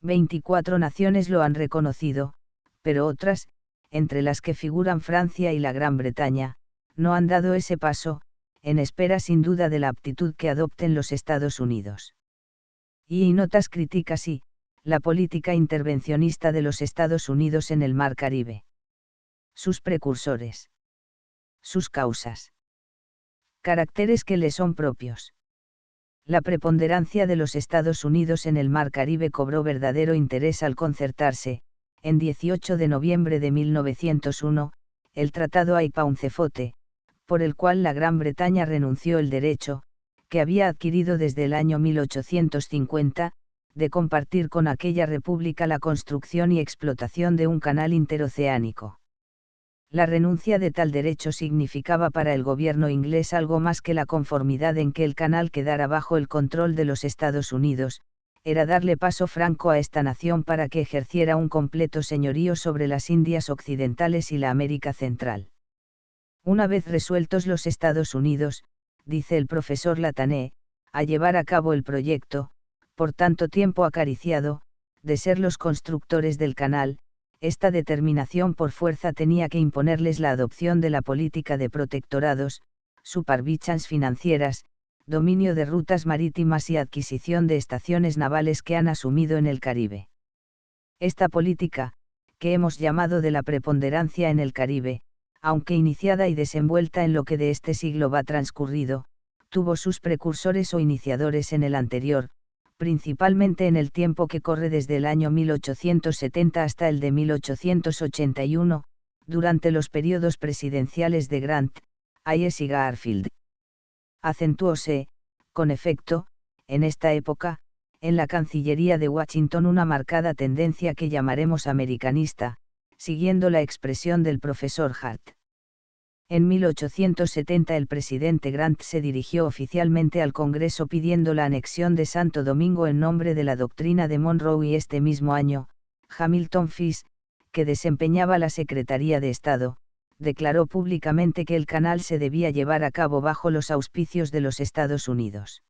24 naciones lo han reconocido, pero otras, entre las que figuran Francia y la Gran Bretaña, no han dado ese paso, en espera sin duda de la aptitud que adopten los Estados Unidos. Y notas críticas y, la política intervencionista de los Estados Unidos en el Mar Caribe. Sus precursores. Sus causas. Caracteres que le son propios. La preponderancia de los Estados Unidos en el Mar Caribe cobró verdadero interés al concertarse, en 18 de noviembre de 1901, el Tratado Aipauncefote, por el cual la Gran Bretaña renunció el derecho, que había adquirido desde el año 1850, de compartir con aquella república la construcción y explotación de un canal interoceánico. La renuncia de tal derecho significaba para el gobierno inglés algo más que la conformidad en que el canal quedara bajo el control de los Estados Unidos, era darle paso franco a esta nación para que ejerciera un completo señorío sobre las Indias Occidentales y la América Central. Una vez resueltos los Estados Unidos, dice el profesor Latané, a llevar a cabo el proyecto, por tanto tiempo acariciado, de ser los constructores del canal, esta determinación por fuerza tenía que imponerles la adopción de la política de protectorados, supervisions financieras, dominio de rutas marítimas y adquisición de estaciones navales que han asumido en el Caribe. Esta política, que hemos llamado de la preponderancia en el Caribe, aunque iniciada y desenvuelta en lo que de este siglo va transcurrido, tuvo sus precursores o iniciadores en el anterior, principalmente en el tiempo que corre desde el año 1870 hasta el de 1881, durante los periodos presidenciales de Grant, Hayes y Garfield. Acentuóse, con efecto, en esta época, en la Cancillería de Washington una marcada tendencia que llamaremos americanista, siguiendo la expresión del profesor Hart. En 1870 el presidente Grant se dirigió oficialmente al Congreso pidiendo la anexión de Santo Domingo en nombre de la doctrina de Monroe y este mismo año, Hamilton Fish, que desempeñaba la Secretaría de Estado, declaró públicamente que el canal se debía llevar a cabo bajo los auspicios de los Estados Unidos.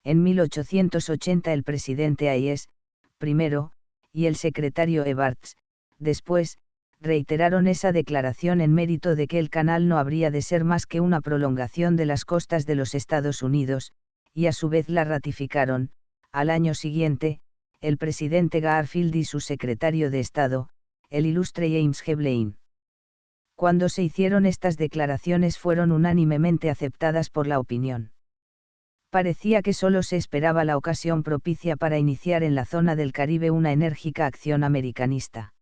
En 1880 el presidente Hayes, primero, y el secretario Evarts, después, reiteraron esa declaración en mérito de que el canal no habría de ser más que una prolongación de las costas de los Estados Unidos, y a su vez la ratificaron, al año siguiente, el presidente Garfield y su secretario de Estado, el ilustre James G. Blaine. Cuando se hicieron estas declaraciones fueron unánimemente aceptadas por la opinión. Parecía que solo se esperaba la ocasión propicia para iniciar en la zona del Caribe una enérgica acción americanista.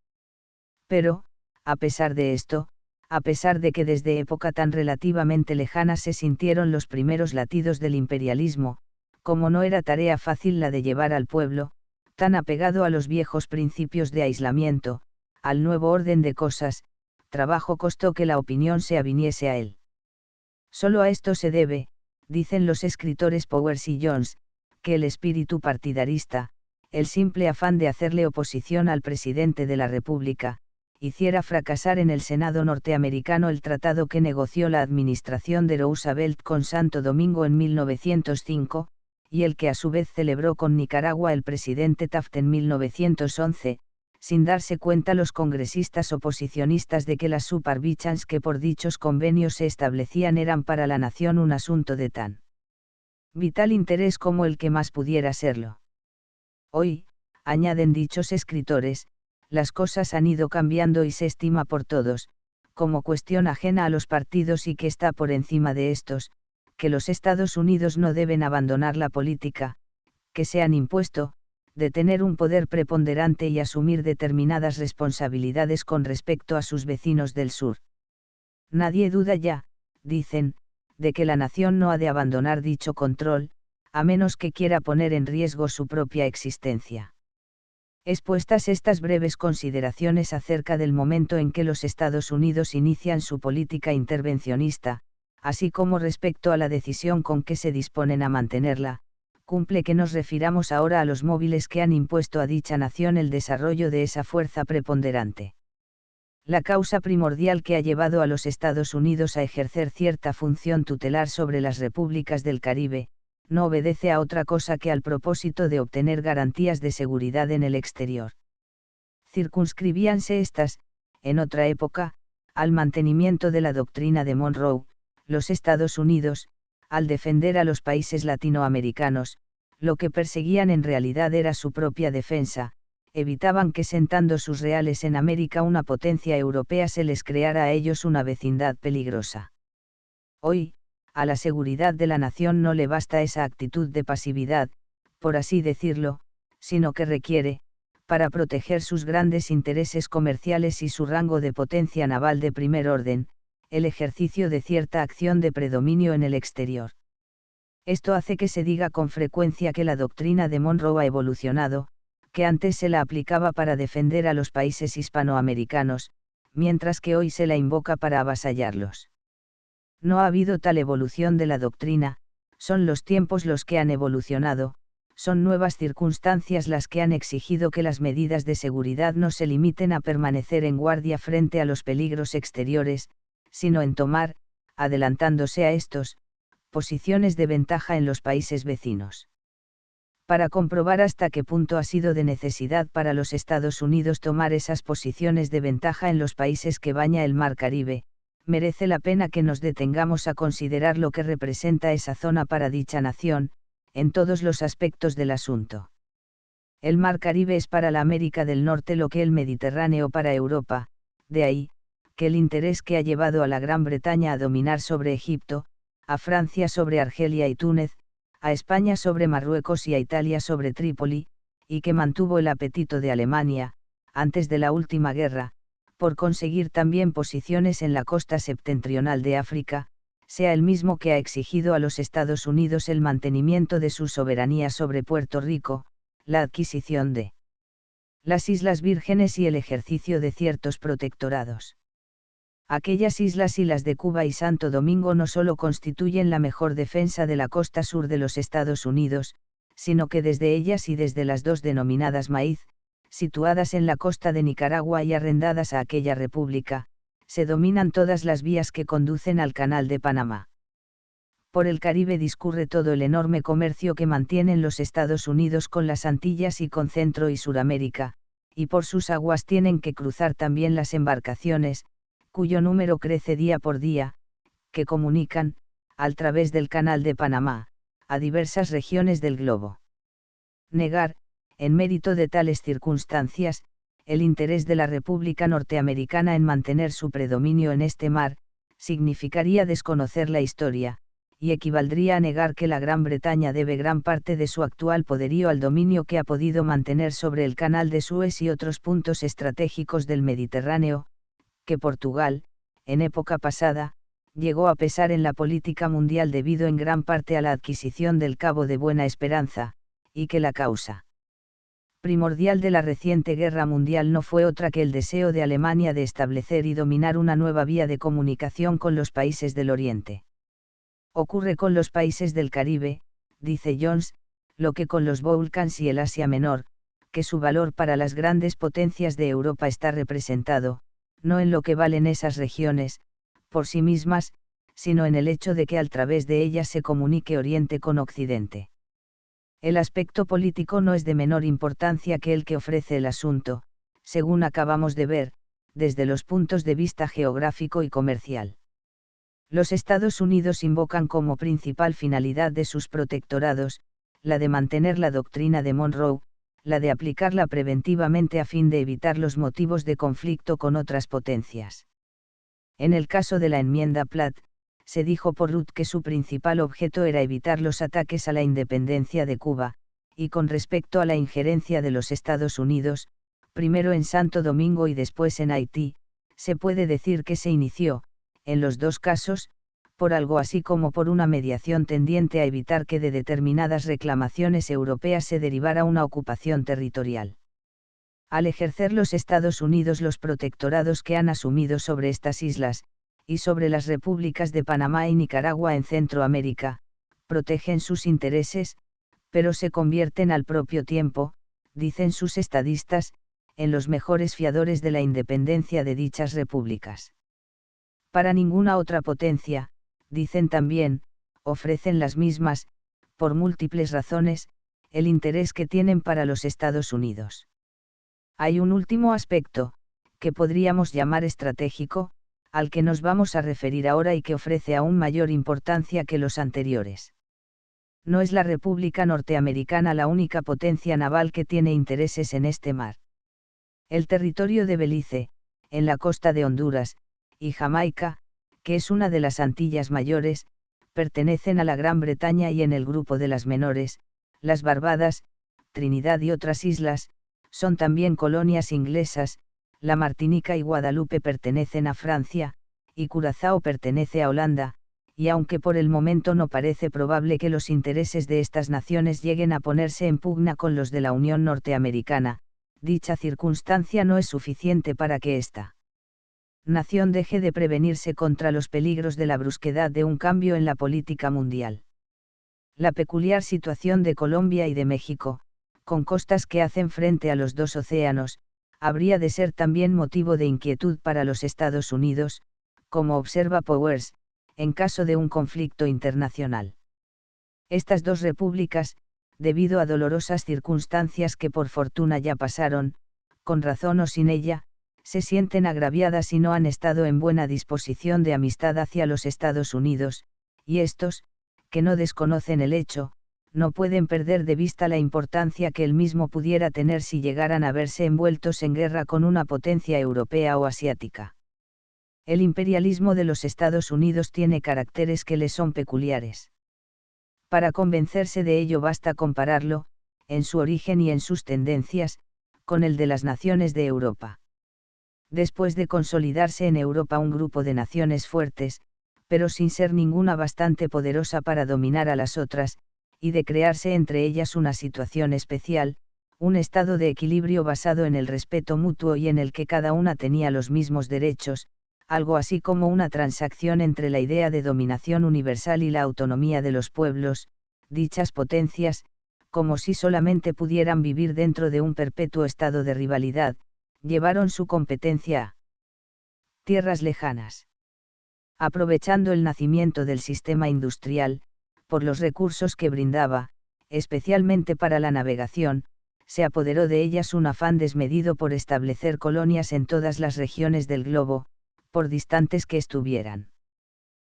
Pero, a pesar de esto, a pesar de que desde época tan relativamente lejana se sintieron los primeros latidos del imperialismo, como no era tarea fácil la de llevar al pueblo, tan apegado a los viejos principios de aislamiento, al nuevo orden de cosas, trabajo costó que la opinión se aviniese a él. Solo a esto se debe, dicen los escritores Powers y Jones, que el espíritu partidarista, el simple afán de hacerle oposición al presidente de la República, hiciera fracasar en el Senado norteamericano el tratado que negoció la administración de Roosevelt con Santo Domingo en 1905, y el que a su vez celebró con Nicaragua el presidente Taft en 1911, sin darse cuenta los congresistas oposicionistas de que las supervisions que por dichos convenios se establecían eran para la nación un asunto de tan vital interés como el que más pudiera serlo. Hoy, añaden dichos escritores, las cosas han ido cambiando y se estima por todos, como cuestión ajena a los partidos y que está por encima de estos, que los Estados Unidos no deben abandonar la política, que se han impuesto, de tener un poder preponderante y asumir determinadas responsabilidades con respecto a sus vecinos del sur. Nadie duda ya, dicen, de que la nación no ha de abandonar dicho control, a menos que quiera poner en riesgo su propia existencia. Expuestas estas breves consideraciones acerca del momento en que los Estados Unidos inician su política intervencionista, así como respecto a la decisión con que se disponen a mantenerla, cumple que nos refiramos ahora a los móviles que han impuesto a dicha nación el desarrollo de esa fuerza preponderante. La causa primordial que ha llevado a los Estados Unidos a ejercer cierta función tutelar sobre las repúblicas del Caribe, no obedece a otra cosa que al propósito de obtener garantías de seguridad en el exterior. Circunscribíanse estas, en otra época, al mantenimiento de la doctrina de Monroe. Los Estados Unidos, al defender a los países latinoamericanos, lo que perseguían en realidad era su propia defensa, evitaban que sentando sus reales en América una potencia europea se les creara a ellos una vecindad peligrosa. Hoy, a la seguridad de la nación no le basta esa actitud de pasividad, por así decirlo, sino que requiere, para proteger sus grandes intereses comerciales y su rango de potencia naval de primer orden, el ejercicio de cierta acción de predominio en el exterior. Esto hace que se diga con frecuencia que la doctrina de Monroe ha evolucionado, que antes se la aplicaba para defender a los países hispanoamericanos, mientras que hoy se la invoca para avasallarlos. No ha habido tal evolución de la doctrina, son los tiempos los que han evolucionado, son nuevas circunstancias las que han exigido que las medidas de seguridad no se limiten a permanecer en guardia frente a los peligros exteriores, sino en tomar, adelantándose a estos, posiciones de ventaja en los países vecinos. Para comprobar hasta qué punto ha sido de necesidad para los Estados Unidos tomar esas posiciones de ventaja en los países que baña el Mar Caribe, merece la pena que nos detengamos a considerar lo que representa esa zona para dicha nación, en todos los aspectos del asunto. El Mar Caribe es para la América del Norte lo que el Mediterráneo para Europa, de ahí, que el interés que ha llevado a la Gran Bretaña a dominar sobre Egipto, a Francia sobre Argelia y Túnez, a España sobre Marruecos y a Italia sobre Trípoli, y que mantuvo el apetito de Alemania, antes de la última guerra, por conseguir también posiciones en la costa septentrional de África, sea el mismo que ha exigido a los Estados Unidos el mantenimiento de su soberanía sobre Puerto Rico, la adquisición de las Islas Vírgenes y el ejercicio de ciertos protectorados. Aquellas islas y las de Cuba y Santo Domingo no solo constituyen la mejor defensa de la costa sur de los Estados Unidos, sino que desde ellas y desde las dos denominadas Maíz, situadas en la costa de Nicaragua y arrendadas a aquella república, se dominan todas las vías que conducen al Canal de Panamá. Por el Caribe discurre todo el enorme comercio que mantienen los Estados Unidos con las Antillas y con Centro y Suramérica, y por sus aguas tienen que cruzar también las embarcaciones, cuyo número crece día por día, que comunican, al través del Canal de Panamá, a diversas regiones del globo. Negar, en mérito de tales circunstancias, el interés de la República Norteamericana en mantener su predominio en este mar, significaría desconocer la historia, y equivaldría a negar que la Gran Bretaña debe gran parte de su actual poderío al dominio que ha podido mantener sobre el Canal de Suez y otros puntos estratégicos del Mediterráneo, que Portugal, en época pasada, llegó a pesar en la política mundial debido en gran parte a la adquisición del Cabo de Buena Esperanza, y que la causa primordial de la reciente guerra mundial no fue otra que el deseo de Alemania de establecer y dominar una nueva vía de comunicación con los países del Oriente. Ocurre con los países del Caribe, dice Jones, lo que con los Balcans y el Asia Menor, que su valor para las grandes potencias de Europa está representado, no en lo que valen esas regiones, por sí mismas, sino en el hecho de que al través de ellas se comunique Oriente con Occidente. El aspecto político no es de menor importancia que el que ofrece el asunto, según acabamos de ver, desde los puntos de vista geográfico y comercial. Los Estados Unidos invocan como principal finalidad de sus protectorados, la de mantener la doctrina de Monroe, la de aplicarla preventivamente a fin de evitar los motivos de conflicto con otras potencias. En el caso de la enmienda Platt, se dijo por Rudd que su principal objeto era evitar los ataques a la independencia de Cuba, y con respecto a la injerencia de los Estados Unidos, primero en Santo Domingo y después en Haití, se puede decir que se inició, en los dos casos, por algo así como por una mediación tendiente a evitar que de determinadas reclamaciones europeas se derivara una ocupación territorial. Al ejercer los Estados Unidos los protectorados que han asumido sobre estas islas, y sobre las repúblicas de Panamá y Nicaragua en Centroamérica, protegen sus intereses, pero se convierten al propio tiempo, dicen sus estadistas, en los mejores fiadores de la independencia de dichas repúblicas. Para ninguna otra potencia, dicen también, ofrecen las mismas por múltiples razones, el interés que tienen para los Estados Unidos. Hay un último aspecto, que podríamos llamar estratégico, al que nos vamos a referir ahora y que ofrece aún mayor importancia que los anteriores. No es la República Norteamericana la única potencia naval que tiene intereses en este mar. El territorio de Belice, en la costa de Honduras, y Jamaica, que es una de las Antillas Mayores, pertenecen a la Gran Bretaña, y en el grupo de las menores, las Barbadas, Trinidad y otras islas, son también colonias inglesas. La Martinica y Guadalupe pertenecen a Francia, y Curazao pertenece a Holanda, y aunque por el momento no parece probable que los intereses de estas naciones lleguen a ponerse en pugna con los de la Unión Norteamericana, dicha circunstancia no es suficiente para que esta nación deje de prevenirse contra los peligros de la brusquedad de un cambio en la política mundial. La peculiar situación de Colombia y de México, con costas que hacen frente a los dos océanos, habría de ser también motivo de inquietud para los Estados Unidos, como observa Powers, en caso de un conflicto internacional. Estas dos repúblicas, debido a dolorosas circunstancias que por fortuna ya pasaron, con razón o sin ella, se sienten agraviadas y no han estado en buena disposición de amistad hacia los Estados Unidos, y estos, que no desconocen el hecho, no pueden perder de vista la importancia que el mismo pudiera tener si llegaran a verse envueltos en guerra con una potencia europea o asiática. El imperialismo de los Estados Unidos tiene caracteres que le son peculiares. Para convencerse de ello basta compararlo, en su origen y en sus tendencias, con el de las naciones de Europa. Después de consolidarse en Europa un grupo de naciones fuertes, pero sin ser ninguna bastante poderosa para dominar a las otras, y de crearse entre ellas una situación especial, un estado de equilibrio basado en el respeto mutuo y en el que cada una tenía los mismos derechos, algo así como una transacción entre la idea de dominación universal y la autonomía de los pueblos, dichas potencias, como si solamente pudieran vivir dentro de un perpetuo estado de rivalidad, llevaron su competencia a tierras lejanas. Aprovechando el nacimiento del sistema industrial, por los recursos que brindaba, especialmente para la navegación, se apoderó de ellas un afán desmedido por establecer colonias en todas las regiones del globo, por distantes que estuvieran.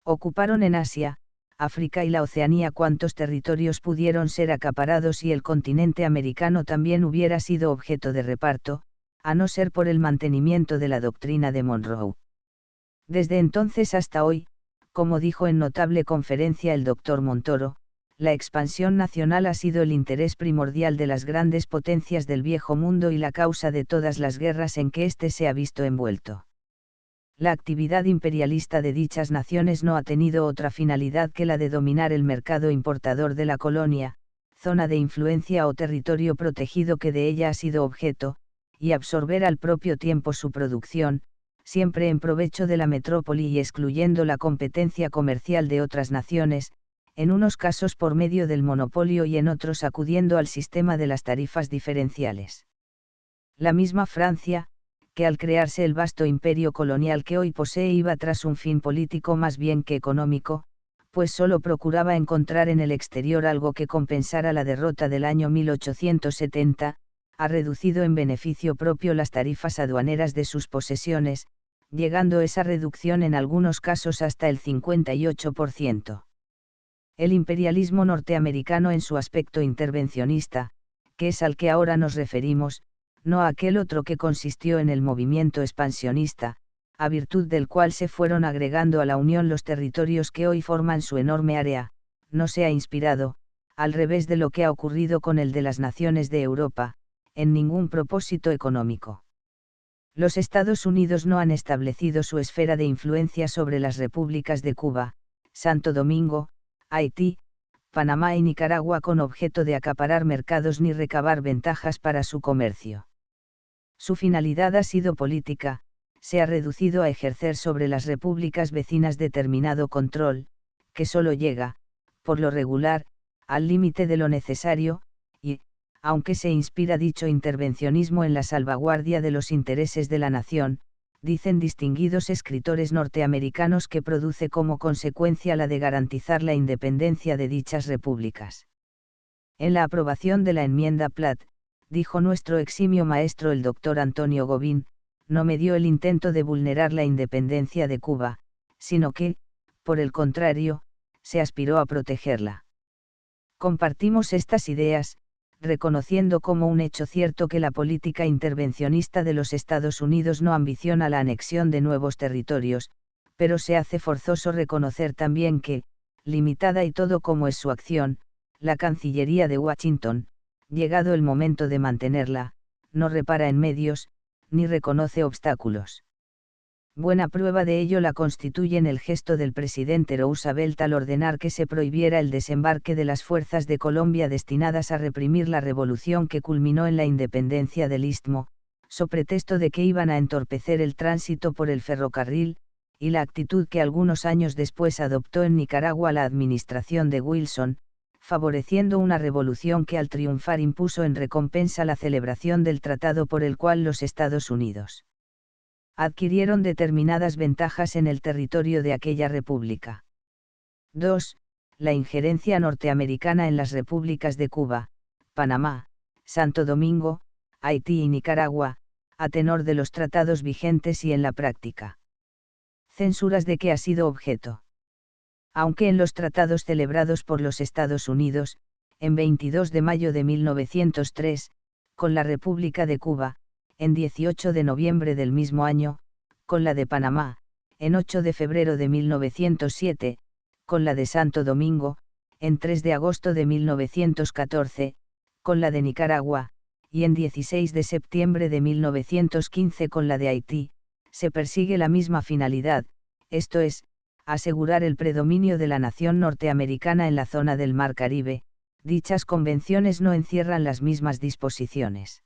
Ocuparon en Asia, África y la Oceanía cuantos territorios pudieron ser acaparados, y el continente americano también hubiera sido objeto de reparto, a no ser por el mantenimiento de la doctrina de Monroe. Desde entonces hasta hoy, como dijo en notable conferencia el Dr. Montoro, la expansión nacional ha sido el interés primordial de las grandes potencias del viejo mundo y la causa de todas las guerras en que éste se ha visto envuelto. La actividad imperialista de dichas naciones no ha tenido otra finalidad que la de dominar el mercado importador de la colonia, zona de influencia o territorio protegido que de ella ha sido objeto, y absorber al propio tiempo su producción, siempre en provecho de la metrópoli y excluyendo la competencia comercial de otras naciones, en unos casos por medio del monopolio y en otros acudiendo al sistema de las tarifas diferenciales. La misma Francia, que al crearse el vasto imperio colonial que hoy posee iba tras un fin político más bien que económico, pues solo procuraba encontrar en el exterior algo que compensara la derrota del año 1870, ha reducido en beneficio propio las tarifas aduaneras de sus posesiones, llegando esa reducción en algunos casos hasta el 58%. El imperialismo norteamericano en su aspecto intervencionista, que es al que ahora nos referimos, no a aquel otro que consistió en el movimiento expansionista, a virtud del cual se fueron agregando a la Unión los territorios que hoy forman su enorme área, no se ha inspirado, al revés de lo que ha ocurrido con el de las naciones de Europa, en ningún propósito económico. Los Estados Unidos no han establecido su esfera de influencia sobre las repúblicas de Cuba, Santo Domingo, Haití, Panamá y Nicaragua con objeto de acaparar mercados ni recabar ventajas para su comercio. Su finalidad ha sido política, se ha reducido a ejercer sobre las repúblicas vecinas determinado control, que solo llega, por lo regular, al límite de lo necesario, y, aunque se inspira dicho intervencionismo en la salvaguardia de los intereses de la nación, dicen distinguidos escritores norteamericanos que produce como consecuencia la de garantizar la independencia de dichas repúblicas. En la aprobación de la enmienda Platt, dijo nuestro eximio maestro el doctor Antonio Gobín, no medió el intento de vulnerar la independencia de Cuba, sino que, por el contrario, se aspiró a protegerla. Compartimos estas ideas, reconociendo como un hecho cierto que la política intervencionista de los Estados Unidos no ambiciona la anexión de nuevos territorios, pero se hace forzoso reconocer también que, limitada y todo como es su acción, la Cancillería de Washington, llegado el momento de mantenerla, no repara en medios, ni reconoce obstáculos. Buena prueba de ello la constituyen el gesto del presidente Roosevelt al ordenar que se prohibiera el desembarque de las fuerzas de Colombia destinadas a reprimir la revolución que culminó en la independencia del Istmo, so pretexto de que iban a entorpecer el tránsito por el ferrocarril, y la actitud que algunos años después adoptó en Nicaragua la administración de Wilson, favoreciendo una revolución que al triunfar impuso en recompensa la celebración del tratado por el cual los Estados Unidos adquirieron determinadas ventajas en el territorio de aquella república. 2. La injerencia norteamericana en las repúblicas de Cuba, Panamá, Santo Domingo, Haití y Nicaragua, a tenor de los tratados vigentes y en la práctica. Censuras de que ha sido objeto. Aunque en los tratados celebrados por los Estados Unidos, en 22 de mayo de 1903, con la República de Cuba, en 18 de noviembre del mismo año, con la de Panamá, en 8 de febrero de 1907, con la de Santo Domingo, en 3 de agosto de 1914, con la de Nicaragua, y en 16 de septiembre de 1915 con la de Haití, se persigue la misma finalidad, esto es, asegurar el predominio de la nación norteamericana en la zona del Mar Caribe. Dichas convenciones no encierran las mismas disposiciones.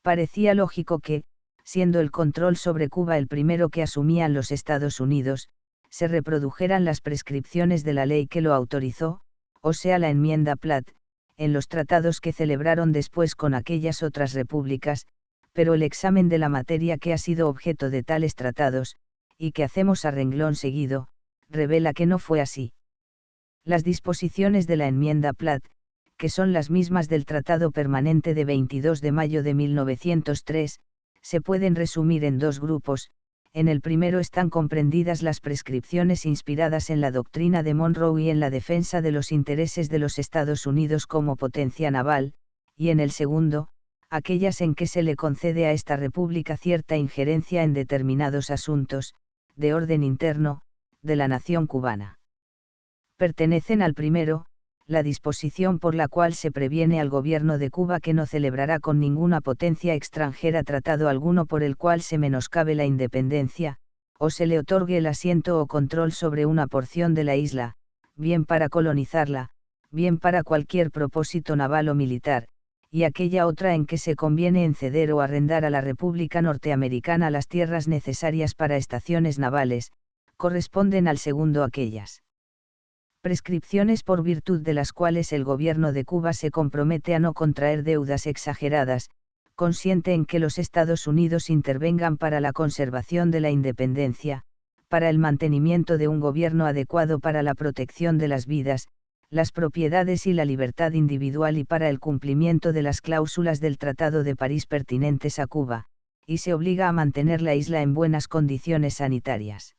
Parecía lógico que, siendo el control sobre Cuba el primero que asumían los Estados Unidos, se reprodujeran las prescripciones de la ley que lo autorizó, o sea la enmienda Platt, en los tratados que celebraron después con aquellas otras repúblicas, pero el examen de la materia que ha sido objeto de tales tratados, y que hacemos a renglón seguido, revela que no fue así. Las disposiciones de la enmienda Platt, que son las mismas del Tratado Permanente de 22 de mayo de 1903, se pueden resumir en dos grupos. En el primero están comprendidas las prescripciones inspiradas en la doctrina de Monroe y en la defensa de los intereses de los Estados Unidos como potencia naval, y en el segundo, aquellas en que se le concede a esta república cierta injerencia en determinados asuntos, de orden interno, de la nación cubana. Pertenecen al primero, la disposición por la cual se previene al gobierno de Cuba que no celebrará con ninguna potencia extranjera tratado alguno por el cual se menoscabe la independencia, o se le otorgue el asiento o control sobre una porción de la isla, bien para colonizarla, bien para cualquier propósito naval o militar, y aquella otra en que se conviene en ceder o arrendar a la República Norteamericana las tierras necesarias para estaciones navales, corresponden al segundo aquellas prescripciones por virtud de las cuales el gobierno de Cuba se compromete a no contraer deudas exageradas, consiente en que los Estados Unidos intervengan para la conservación de la independencia, para el mantenimiento de un gobierno adecuado para la protección de las vidas, las propiedades y la libertad individual y para el cumplimiento de las cláusulas del Tratado de París pertinentes a Cuba, y se obliga a mantener la isla en buenas condiciones sanitarias.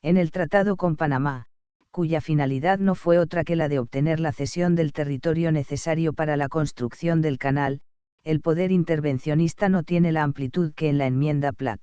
En el tratado con Panamá, cuya finalidad no fue otra que la de obtener la cesión del territorio necesario para la construcción del canal, el poder intervencionista no tiene la amplitud que en la enmienda Platt.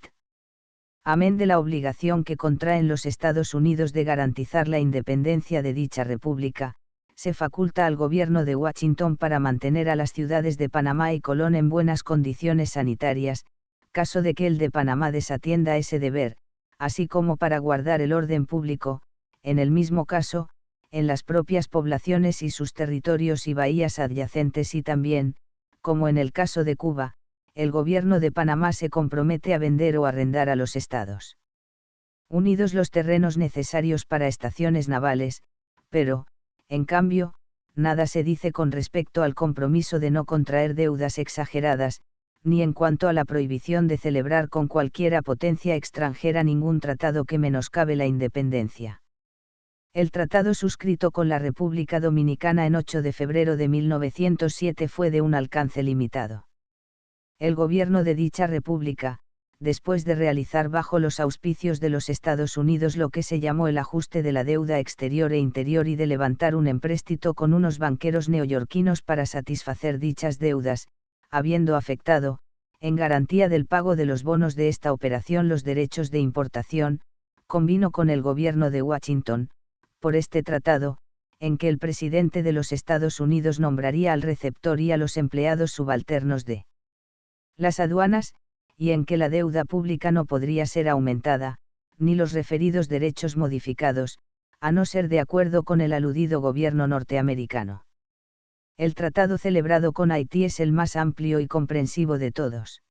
Amén de la obligación que contraen los Estados Unidos de garantizar la independencia de dicha república, se faculta al gobierno de Washington para mantener a las ciudades de Panamá y Colón en buenas condiciones sanitarias, caso de que el de Panamá desatienda ese deber, así como para guardar el orden público, en el mismo caso, en las propias poblaciones y sus territorios y bahías adyacentes y también, como en el caso de Cuba, el gobierno de Panamá se compromete a vender o arrendar a los Estados Unidos los terrenos necesarios para estaciones navales, pero, en cambio, nada se dice con respecto al compromiso de no contraer deudas exageradas, ni en cuanto a la prohibición de celebrar con cualquiera potencia extranjera ningún tratado que menoscabe la independencia. El tratado suscrito con la República Dominicana en 8 de febrero de 1907 fue de un alcance limitado. El gobierno de dicha república, después de realizar bajo los auspicios de los Estados Unidos lo que se llamó el ajuste de la deuda exterior e interior y de levantar un empréstito con unos banqueros neoyorquinos para satisfacer dichas deudas, habiendo afectado, en garantía del pago de los bonos de esta operación los derechos de importación, convino con el gobierno de Washington, por este tratado, en que el presidente de los Estados Unidos nombraría al receptor y a los empleados subalternos de las aduanas, y en que la deuda pública no podría ser aumentada, ni los referidos derechos modificados, a no ser de acuerdo con el aludido gobierno norteamericano. El tratado celebrado con Haití es el más amplio y comprensivo de todos.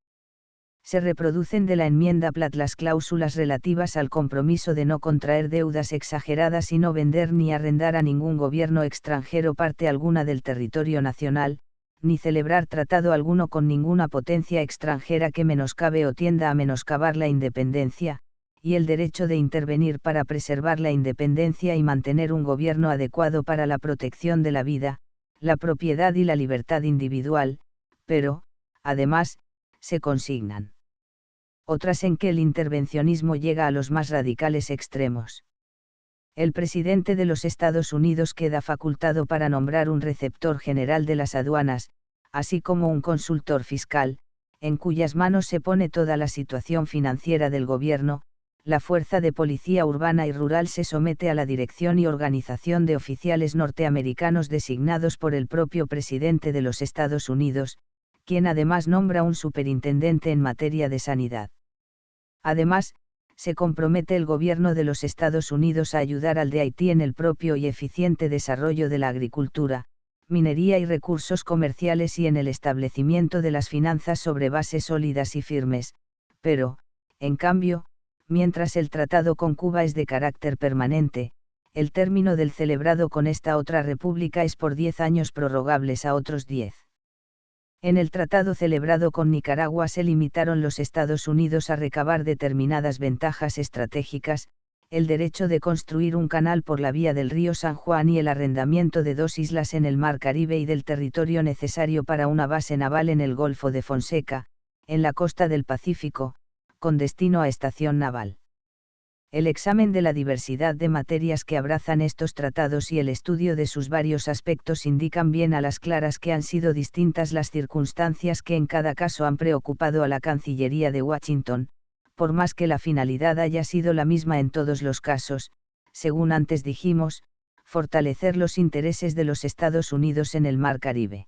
Se reproducen de la enmienda Platt las cláusulas relativas al compromiso de no contraer deudas exageradas y no vender ni arrendar a ningún gobierno extranjero parte alguna del territorio nacional, ni celebrar tratado alguno con ninguna potencia extranjera que menoscabe o tienda a menoscabar la independencia, y el derecho de intervenir para preservar la independencia y mantener un gobierno adecuado para la protección de la vida, la propiedad y la libertad individual, pero, además, se consignan otras en que el intervencionismo llega a los más radicales extremos. El presidente de los Estados Unidos queda facultado para nombrar un receptor general de las aduanas, así como un consultor fiscal, en cuyas manos se pone toda la situación financiera del gobierno. La fuerza de policía urbana y rural se somete a la dirección y organización de oficiales norteamericanos designados por el propio presidente de los Estados Unidos, quien además nombra un superintendente en materia de sanidad. Además, se compromete el gobierno de los Estados Unidos a ayudar al de Haití en el propio y eficiente desarrollo de la agricultura, minería y recursos comerciales y en el establecimiento de las finanzas sobre bases sólidas y firmes, pero, en cambio, mientras el tratado con Cuba es de carácter permanente, el término del celebrado con esta otra república es por 10 años prorrogables a otros 10. En el tratado celebrado con Nicaragua se limitaron los Estados Unidos a recabar determinadas ventajas estratégicas, el derecho de construir un canal por la vía del río San Juan y el arrendamiento de 2 islas en el Mar Caribe y del territorio necesario para una base naval en el Golfo de Fonseca, en la costa del Pacífico, con destino a estación naval. El examen de la diversidad de materias que abrazan estos tratados y el estudio de sus varios aspectos indican bien a las claras que han sido distintas las circunstancias que en cada caso han preocupado a la Cancillería de Washington, por más que la finalidad haya sido la misma en todos los casos, según antes dijimos, fortalecer los intereses de los Estados Unidos en el Mar Caribe.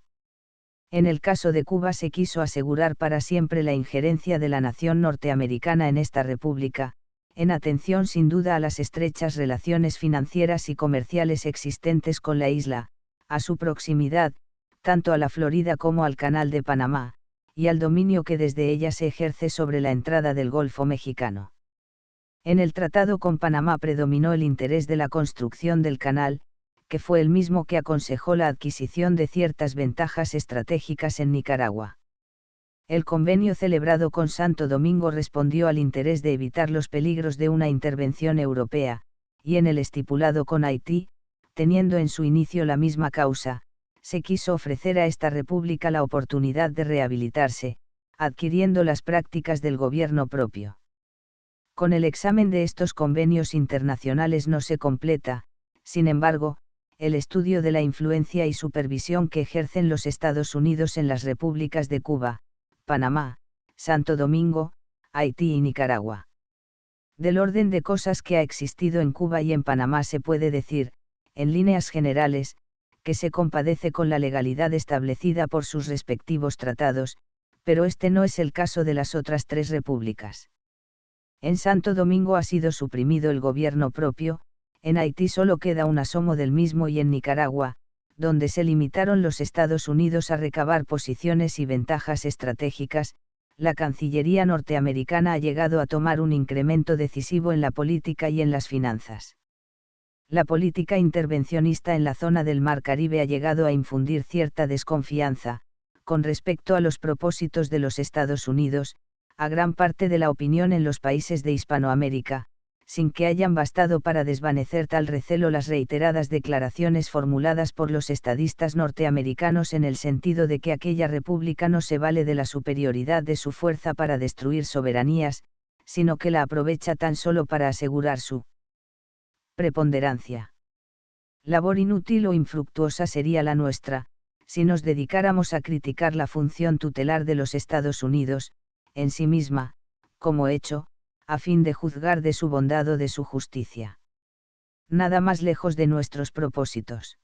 En el caso de Cuba se quiso asegurar para siempre la injerencia de la nación norteamericana en esta república, en atención sin duda a las estrechas relaciones financieras y comerciales existentes con la isla, a su proximidad, tanto a la Florida como al Canal de Panamá, y al dominio que desde ella se ejerce sobre la entrada del Golfo Mexicano. En el tratado con Panamá predominó el interés de la construcción del canal, que fue el mismo que aconsejó la adquisición de ciertas ventajas estratégicas en Nicaragua. El convenio celebrado con Santo Domingo respondió al interés de evitar los peligros de una intervención europea, y en el estipulado con Haití, teniendo en su inicio la misma causa, se quiso ofrecer a esta república la oportunidad de rehabilitarse, adquiriendo las prácticas del gobierno propio. Con el examen de estos convenios internacionales no se completa, sin embargo, el estudio de la influencia y supervisión que ejercen los Estados Unidos en las repúblicas de Cuba, Panamá, Santo Domingo, Haití y Nicaragua. Del orden de cosas que ha existido en Cuba y en Panamá se puede decir, en líneas generales, que se compadece con la legalidad establecida por sus respectivos tratados, pero este no es el caso de las otras 3 repúblicas. En Santo Domingo ha sido suprimido el gobierno propio, en Haití solo queda un asomo del mismo y en Nicaragua, donde se limitaron los Estados Unidos a recabar posiciones y ventajas estratégicas, la Cancillería norteamericana ha llegado a tomar un incremento decisivo en la política y en las finanzas. La política intervencionista en la zona del Mar Caribe ha llegado a infundir cierta desconfianza, con respecto a los propósitos de los Estados Unidos, a gran parte de la opinión en los países de Hispanoamérica, sin que hayan bastado para desvanecer tal recelo las reiteradas declaraciones formuladas por los estadistas norteamericanos en el sentido de que aquella república no se vale de la superioridad de su fuerza para destruir soberanías, sino que la aprovecha tan solo para asegurar su preponderancia. Labor inútil o infructuosa sería la nuestra, si nos dedicáramos a criticar la función tutelar de los Estados Unidos, en sí misma, como hecho, a fin de juzgar de su bondad o de su justicia. Nada más lejos de nuestros propósitos.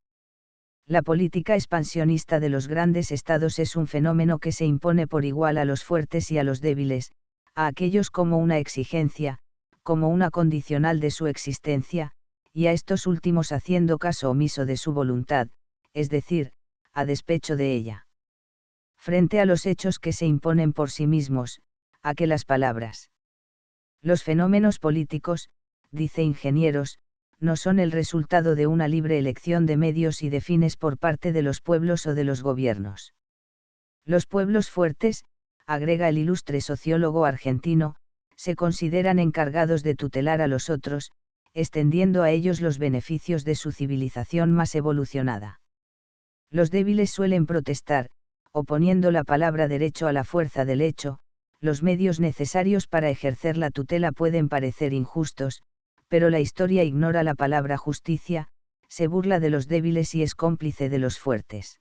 La política expansionista de los grandes estados es un fenómeno que se impone por igual a los fuertes y a los débiles, a aquellos como una exigencia, como una condicional de su existencia, y a estos últimos haciendo caso omiso de su voluntad, es decir, a despecho de ella. Frente a los hechos que se imponen por sí mismos, a que las palabras. Los fenómenos políticos, dice Ingenieros, no son el resultado de una libre elección de medios y de fines por parte de los pueblos o de los gobiernos. Los pueblos fuertes, agrega el ilustre sociólogo argentino, se consideran encargados de tutelar a los otros, extendiendo a ellos los beneficios de su civilización más evolucionada. Los débiles suelen protestar, oponiendo la palabra derecho a la fuerza del hecho. Los medios necesarios para ejercer la tutela pueden parecer injustos, pero la historia ignora la palabra justicia, se burla de los débiles y es cómplice de los fuertes.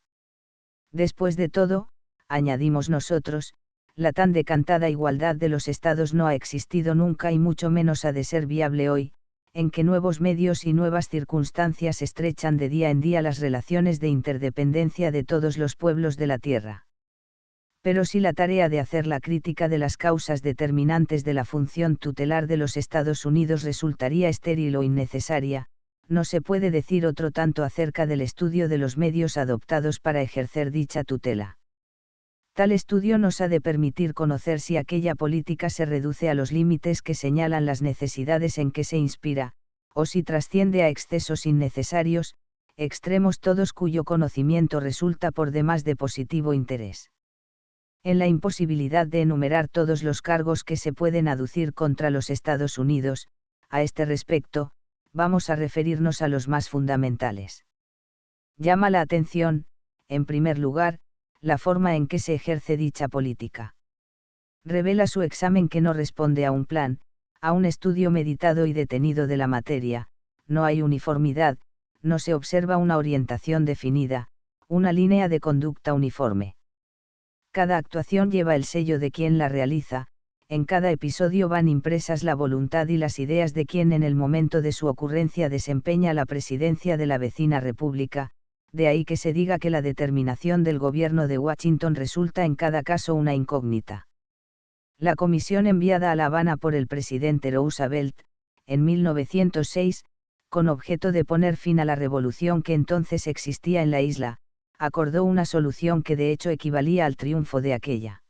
Después de todo, añadimos nosotros, la tan decantada igualdad de los estados no ha existido nunca y mucho menos ha de ser viable hoy, en que nuevos medios y nuevas circunstancias estrechan de día en día las relaciones de interdependencia de todos los pueblos de la tierra. Pero si la tarea de hacer la crítica de las causas determinantes de la función tutelar de los Estados Unidos resultaría estéril o innecesaria, no se puede decir otro tanto acerca del estudio de los medios adoptados para ejercer dicha tutela. Tal estudio nos ha de permitir conocer si aquella política se reduce a los límites que señalan las necesidades en que se inspira, o si trasciende a excesos innecesarios, extremos todos cuyo conocimiento resulta por demás de positivo interés. En la imposibilidad de enumerar todos los cargos que se pueden aducir contra los Estados Unidos, a este respecto, vamos a referirnos a los más fundamentales. Llama la atención, en primer lugar, la forma en que se ejerce dicha política. Revela su examen que no responde a un plan, a un estudio meditado y detenido de la materia, no hay uniformidad, no se observa una orientación definida, una línea de conducta uniforme. Cada actuación lleva el sello de quien la realiza, en cada episodio van impresas la voluntad y las ideas de quien en el momento de su ocurrencia desempeña la presidencia de la vecina república, de ahí que se diga que la determinación del gobierno de Washington resulta en cada caso una incógnita. La comisión enviada a La Habana por el presidente Roosevelt, en 1906, con objeto de poner fin a la revolución que entonces existía en la isla, acordó una solución que de hecho equivalía al triunfo de aquella.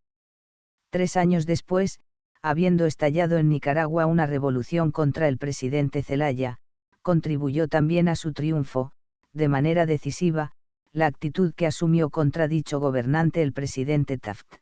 3 años después, habiendo estallado en Nicaragua una revolución contra el presidente Zelaya, contribuyó también a su triunfo, de manera decisiva, la actitud que asumió contra dicho gobernante el presidente Taft.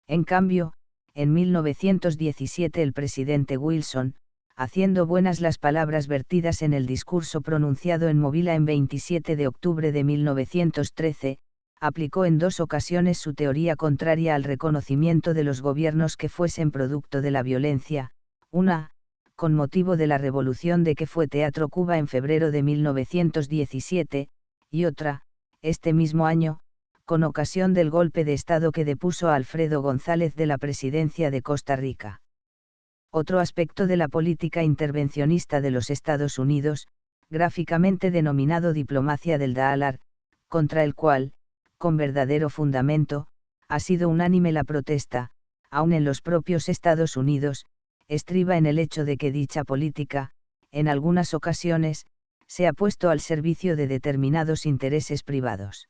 En cambio, en 1917 el presidente Wilson, haciendo buenas las palabras vertidas en el discurso pronunciado en Movila en 27 de octubre de 1913, aplicó en 2 ocasiones su teoría contraria al reconocimiento de los gobiernos que fuesen producto de la violencia, una, con motivo de la revolución de que fue teatro Cuba en febrero de 1917, y otra, este mismo año, con ocasión del golpe de Estado que depuso a Alfredo González de la presidencia de Costa Rica. Otro aspecto de la política intervencionista de los Estados Unidos, gráficamente denominado diplomacia del dólar, contra el cual, con verdadero fundamento, ha sido unánime la protesta, aun en los propios Estados Unidos, estriba en el hecho de que dicha política, en algunas ocasiones, se ha puesto al servicio de determinados intereses privados.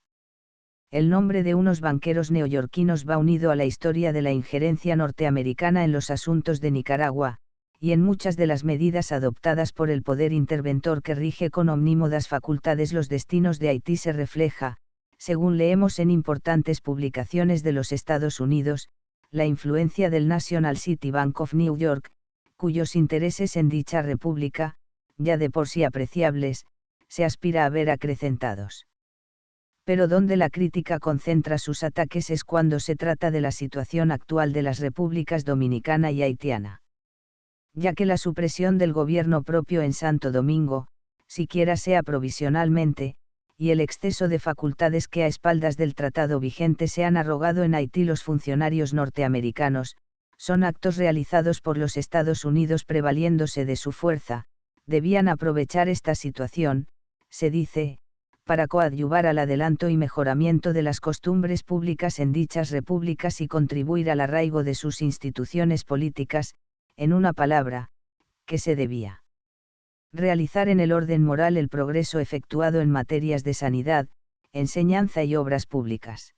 El nombre de unos banqueros neoyorquinos va unido a la historia de la injerencia norteamericana en los asuntos de Nicaragua, y en muchas de las medidas adoptadas por el poder interventor que rige con omnímodas facultades los destinos de Haití se refleja, según leemos en importantes publicaciones de los Estados Unidos, la influencia del National City Bank of New York, cuyos intereses en dicha república, ya de por sí apreciables, se aspira a ver acrecentados. Pero donde la crítica concentra sus ataques es cuando se trata de la situación actual de las repúblicas dominicana y haitiana. Ya que la supresión del gobierno propio en Santo Domingo, siquiera sea provisionalmente, y el exceso de facultades que a espaldas del tratado vigente se han arrogado en Haití los funcionarios norteamericanos, son actos realizados por los Estados Unidos prevaliéndose de su fuerza, debían aprovechar esta situación, se dice, para coadyuvar al adelanto y mejoramiento de las costumbres públicas en dichas repúblicas y contribuir al arraigo de sus instituciones políticas, en una palabra, que se debía realizar en el orden moral el progreso efectuado en materias de sanidad, enseñanza y obras públicas.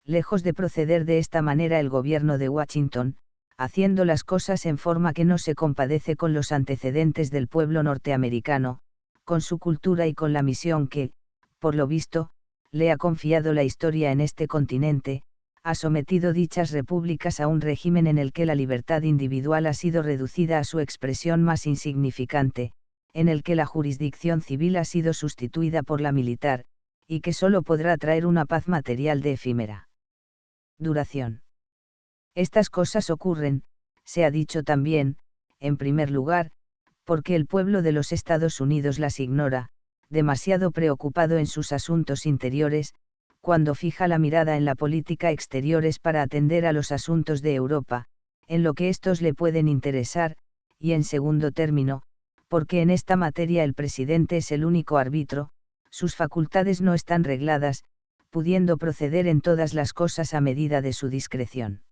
Lejos de proceder de esta manera el gobierno de Washington, haciendo las cosas en forma que no se compadece con los antecedentes del pueblo norteamericano, con su cultura y con la misión que, por lo visto, le ha confiado la historia en este continente, ha sometido dichas repúblicas a un régimen en el que la libertad individual ha sido reducida a su expresión más insignificante, en el que la jurisdicción civil ha sido sustituida por la militar, y que solo podrá traer una paz material de efímera duración. Estas cosas ocurren, se ha dicho también, en primer lugar, porque el pueblo de los Estados Unidos las ignora, demasiado preocupado en sus asuntos interiores, cuando fija la mirada en la política exterior es para atender a los asuntos de Europa, en lo que estos le pueden interesar, y en segundo término, porque en esta materia el presidente es el único árbitro, sus facultades no están regladas, pudiendo proceder en todas las cosas a medida de su discreción.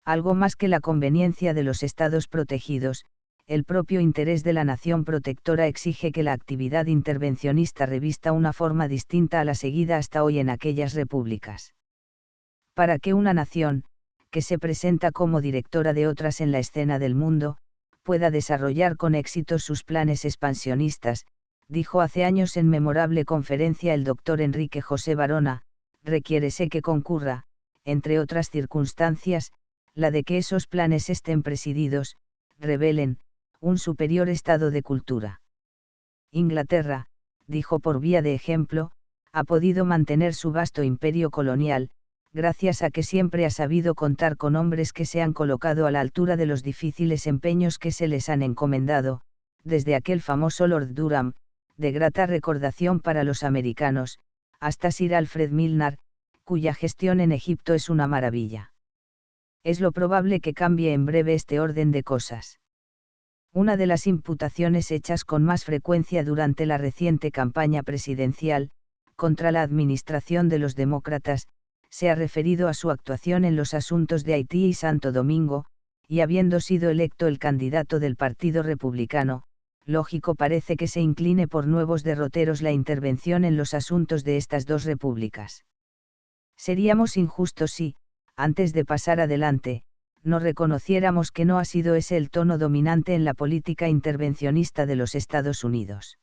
Algo más que la conveniencia de los estados protegidos, el propio interés de la nación protectora exige que la actividad intervencionista revista una forma distinta a la seguida hasta hoy en aquellas repúblicas. Para que una nación, que se presenta como directora de otras en la escena del mundo, pueda desarrollar con éxito sus planes expansionistas, dijo hace años en memorable conferencia el doctor Enrique José Varona, requiérese que concurra, entre otras circunstancias, la de que esos planes estén presididos, revelen, un superior estado de cultura. Inglaterra, dijo por vía de ejemplo, ha podido mantener su vasto imperio colonial, gracias a que siempre ha sabido contar con hombres que se han colocado a la altura de los difíciles empeños que se les han encomendado, desde aquel famoso Lord Durham, de grata recordación para los americanos, hasta Sir Alfred Milner, cuya gestión en Egipto es una maravilla. Es lo probable que cambie en breve este orden de cosas. Una de las imputaciones hechas con más frecuencia durante la reciente campaña presidencial, contra la administración de los demócratas, se ha referido a su actuación en los asuntos de Haití y Santo Domingo, y habiendo sido electo el candidato del Partido Republicano, lógico parece que se incline por nuevos derroteros la intervención en los asuntos de estas dos repúblicas. Seríamos injustos si, antes de pasar adelante, no reconociéramos que no ha sido ese el tono dominante en la política intervencionista de los Estados Unidos.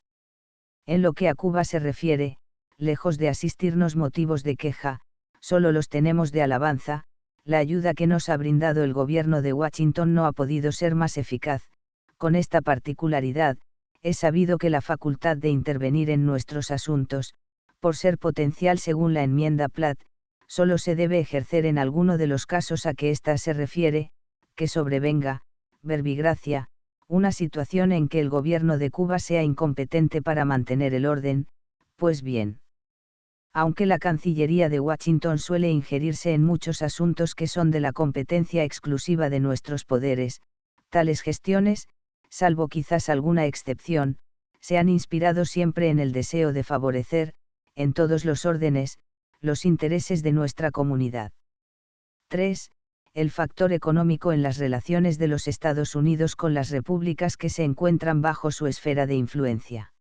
En lo que a Cuba se refiere, lejos de asistirnos motivos de queja, solo los tenemos de alabanza, la ayuda que nos ha brindado el gobierno de Washington no ha podido ser más eficaz. Con esta particularidad, es sabido que la facultad de intervenir en nuestros asuntos, por ser potencial según la enmienda Platt, solo se debe ejercer en alguno de los casos a que ésta se refiere, que sobrevenga, verbigracia, una situación en que el gobierno de Cuba sea incompetente para mantener el orden, pues bien. Aunque la Cancillería de Washington suele ingerirse en muchos asuntos que son de la competencia exclusiva de nuestros poderes, tales gestiones, salvo quizás alguna excepción, se han inspirado siempre en el deseo de favorecer, en todos los órdenes, los intereses de nuestra comunidad. 3. El factor económico en las relaciones de los Estados Unidos con las repúblicas que se encuentran bajo su esfera de influencia.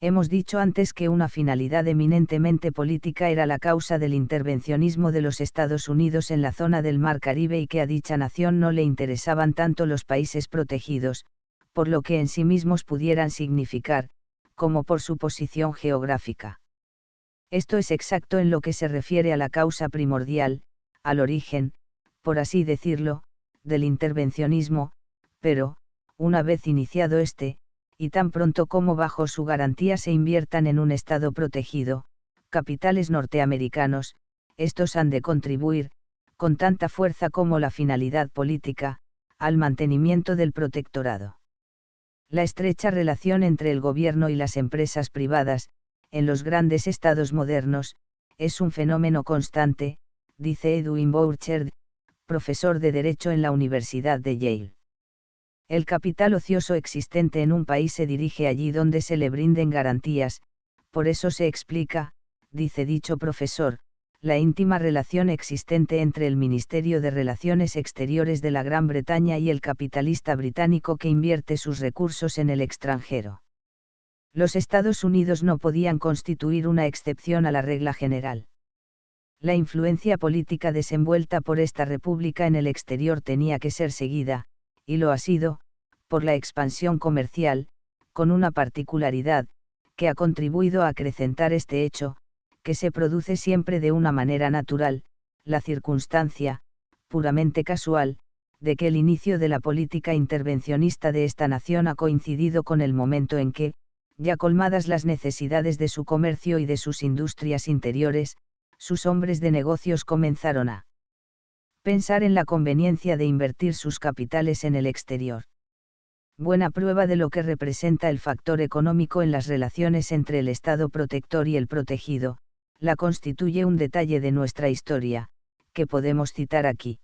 Hemos dicho antes que una finalidad eminentemente política era la causa del intervencionismo de los Estados Unidos en la zona del Mar Caribe y que a dicha nación no le interesaban tanto los países protegidos, por lo que en sí mismos pudieran significar, como por su posición geográfica. Esto es exacto en lo que se refiere a la causa primordial, al origen, por así decirlo, del intervencionismo, pero, una vez iniciado y tan pronto como bajo su garantía se inviertan en un Estado protegido, capitales norteamericanos, estos han de contribuir, con tanta fuerza como la finalidad política, al mantenimiento del protectorado. La estrecha relación entre el gobierno y las empresas privadas, en los grandes estados modernos, es un fenómeno constante, dice Edwin Bouchard, profesor de Derecho en la Universidad de Yale. El capital ocioso existente en un país se dirige allí donde se le brinden garantías, por eso se explica, dice dicho profesor, la íntima relación existente entre el Ministerio de Relaciones Exteriores de la Gran Bretaña y el capitalista británico que invierte sus recursos en el extranjero. Los Estados Unidos no podían constituir una excepción a la regla general. La influencia política desenvuelta por esta república en el exterior tenía que ser seguida, y lo ha sido, por la expansión comercial, con una particularidad, que ha contribuido a acrecentar este hecho, que se produce siempre de una manera natural, la circunstancia, puramente casual, de que el inicio de la política intervencionista de esta nación ha coincidido con el momento en que, ya colmadas las necesidades de su comercio y de sus industrias interiores, sus hombres de negocios comenzaron a pensar en la conveniencia de invertir sus capitales en el exterior. Buena prueba de lo que representa el factor económico en las relaciones entre el Estado protector y el protegido, la constituye un detalle de nuestra historia, que podemos citar aquí.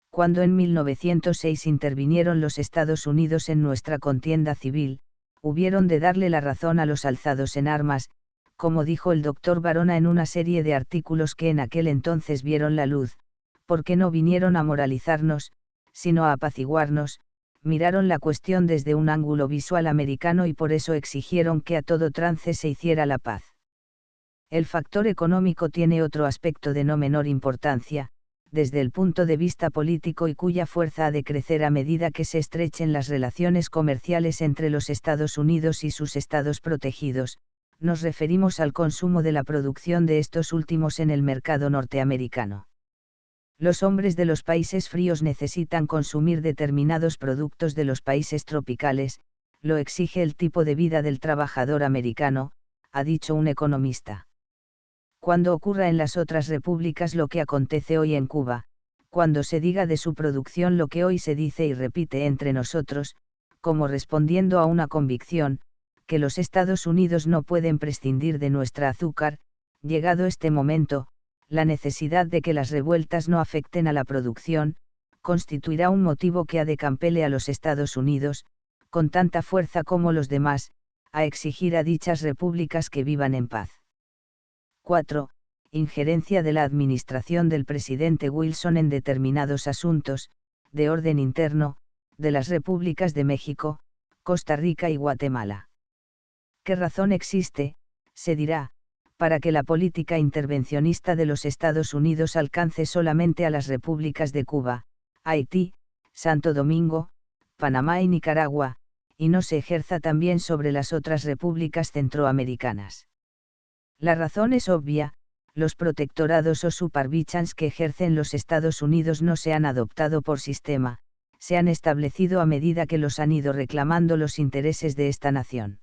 Cuando en 1906 intervinieron los Estados Unidos en nuestra contienda civil, hubieron de darle la razón a los alzados en armas, como dijo el doctor Varona en una serie de artículos que en aquel entonces vieron la luz, porque no vinieron a moralizarnos, sino a apaciguarnos, miraron la cuestión desde un ángulo visual americano y por eso exigieron que a todo trance se hiciera la paz. El factor económico tiene otro aspecto de no menor importancia, desde el punto de vista político y cuya fuerza ha de crecer a medida que se estrechen las relaciones comerciales entre los Estados Unidos y sus estados protegidos. Nos referimos al consumo de la producción de estos últimos en el mercado norteamericano. Los hombres de los países fríos necesitan consumir determinados productos de los países tropicales, lo exige el tipo de vida del trabajador americano, ha dicho un economista. Cuando ocurra en las otras repúblicas lo que acontece hoy en Cuba, cuando se diga de su producción lo que hoy se dice y repite entre nosotros, como respondiendo a una convicción, que los Estados Unidos no pueden prescindir de nuestra azúcar, llegado este momento, la necesidad de que las revueltas no afecten a la producción, constituirá un motivo que ha de campele a los Estados Unidos, con tanta fuerza como los demás, a exigir a dichas repúblicas que vivan en paz. 4. Injerencia de la administración del presidente Wilson en determinados asuntos, de orden interno, de las repúblicas de México, Costa Rica y Guatemala. ¿Qué razón existe, se dirá, para que la política intervencionista de los Estados Unidos alcance solamente a las repúblicas de Cuba, Haití, Santo Domingo, Panamá y Nicaragua, y no se ejerza también sobre las otras repúblicas centroamericanas? La razón es obvia, los protectorados o supervisions que ejercen los Estados Unidos no se han adoptado por sistema, se han establecido a medida que los han ido reclamando los intereses de esta nación.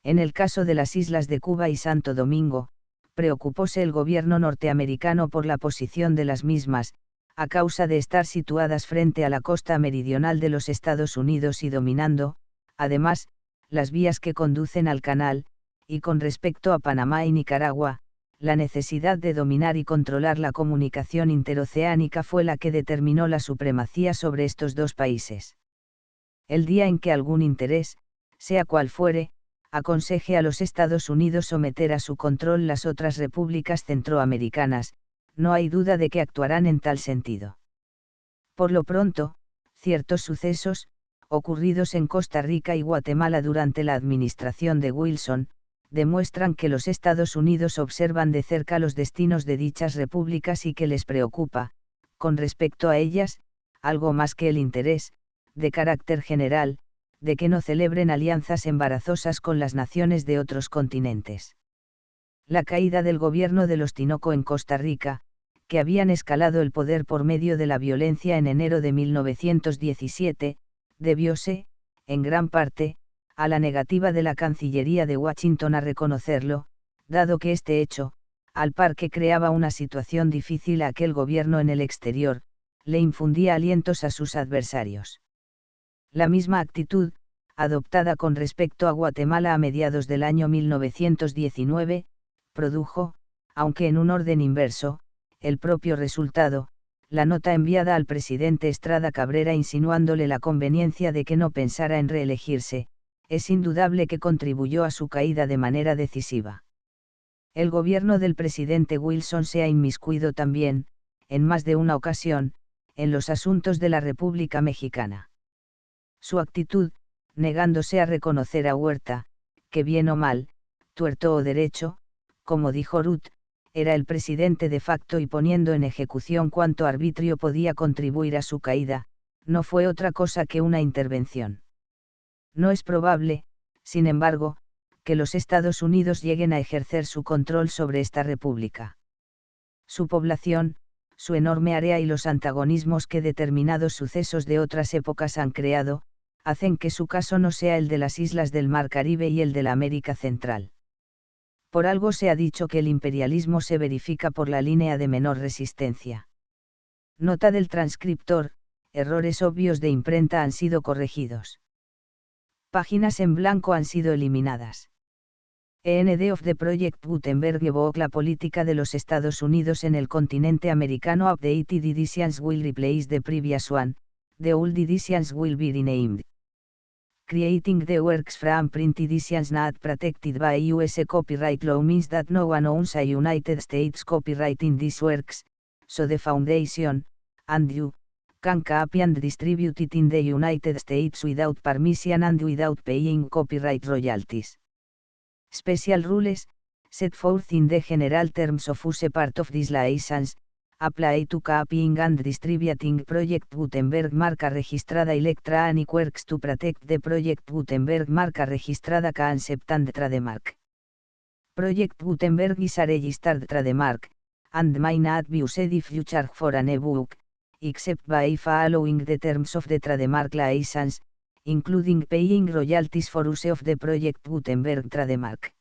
En el caso de las islas de Cuba y Santo Domingo, preocupóse el gobierno norteamericano por la posición de las mismas, a causa de estar situadas frente a la costa meridional de los Estados Unidos y dominando, además, las vías que conducen al canal, y con respecto a Panamá y Nicaragua, la necesidad de dominar y controlar la comunicación interoceánica fue la que determinó la supremacía sobre estos dos países. El día en que algún interés, sea cual fuere, aconseje a los Estados Unidos someter a su control las otras repúblicas centroamericanas, no hay duda de que actuarán en tal sentido. Por lo pronto, ciertos sucesos, ocurridos en Costa Rica y Guatemala durante la administración de Wilson, demuestran que los Estados Unidos observan de cerca los destinos de dichas repúblicas y que les preocupa, con respecto a ellas, algo más que el interés, de carácter general, de que no celebren alianzas embarazosas con las naciones de otros continentes. La caída del gobierno de los Tinoco en Costa Rica, que habían escalado el poder por medio de la violencia en enero de 1917, debióse, en gran parte, a la negativa de la Cancillería de Washington a reconocerlo, dado que este hecho, al par que creaba una situación difícil a aquel gobierno en el exterior, le infundía alientos a sus adversarios. La misma actitud, adoptada con respecto a Guatemala a mediados del año 1919, produjo, aunque en un orden inverso, el propio resultado, la nota enviada al presidente Estrada Cabrera insinuándole la conveniencia de que no pensara en reelegirse, es indudable que contribuyó a su caída de manera decisiva. El gobierno del presidente Wilson se ha inmiscuido también, en más de una ocasión, en los asuntos de la República Mexicana. Su actitud, negándose a reconocer a Huerta, que bien o mal, tuerto o derecho, como dijo Ruth, era el presidente de facto y poniendo en ejecución cuanto arbitrio podía contribuir a su caída, no fue otra cosa que una intervención. No es probable, sin embargo, que los Estados Unidos lleguen a ejercer su control sobre esta república. Su población, su enorme área y los antagonismos que determinados sucesos de otras épocas han creado, hacen que su caso no sea el de las islas del Mar Caribe y el de la América Central. Por algo se ha dicho que el imperialismo se verifica por la línea de menor resistencia. Nota del transcriptor: errores obvios de imprenta han sido corregidos. Páginas en blanco han sido eliminadas. End of the Project Gutenberg evoked la política de los Estados Unidos en el continente americano. Updated editions will replace the previous one, the old editions will be renamed. Creating the works from print editions not protected by US copyright law means that no one owns a United States copyright in these works, so the foundation, and you, can copy and distribute it in the United States without permission and without paying copyright royalties. Special rules, set forth in the general terms of use part of this license, apply to copying and distributing Project Gutenberg marca registrada Electronic Works to protect the Project Gutenberg marca registrada concept and trademark. Project Gutenberg is a registered trademark, and may not be used if you charge for an ebook, except by following the terms of the trademark license, including paying royalties for use of the Project Gutenberg trademark.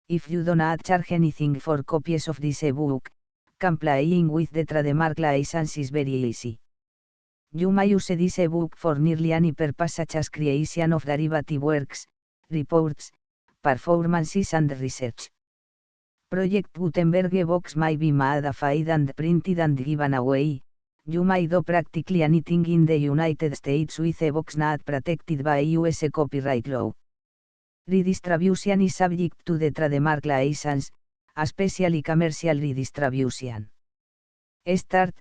If you do not charge anything for copies of this ebook, complying with the trademark license is very easy. You may use this ebook for nearly any purpose such as creation of derivative works, reports, performances and research. Project Gutenberg ebooks may be modified and printed and given away. You may do practically anything in the United States with ebooks not protected by US copyright law. Redistribution is subject to the trademark license, especially commercial redistribution. Start,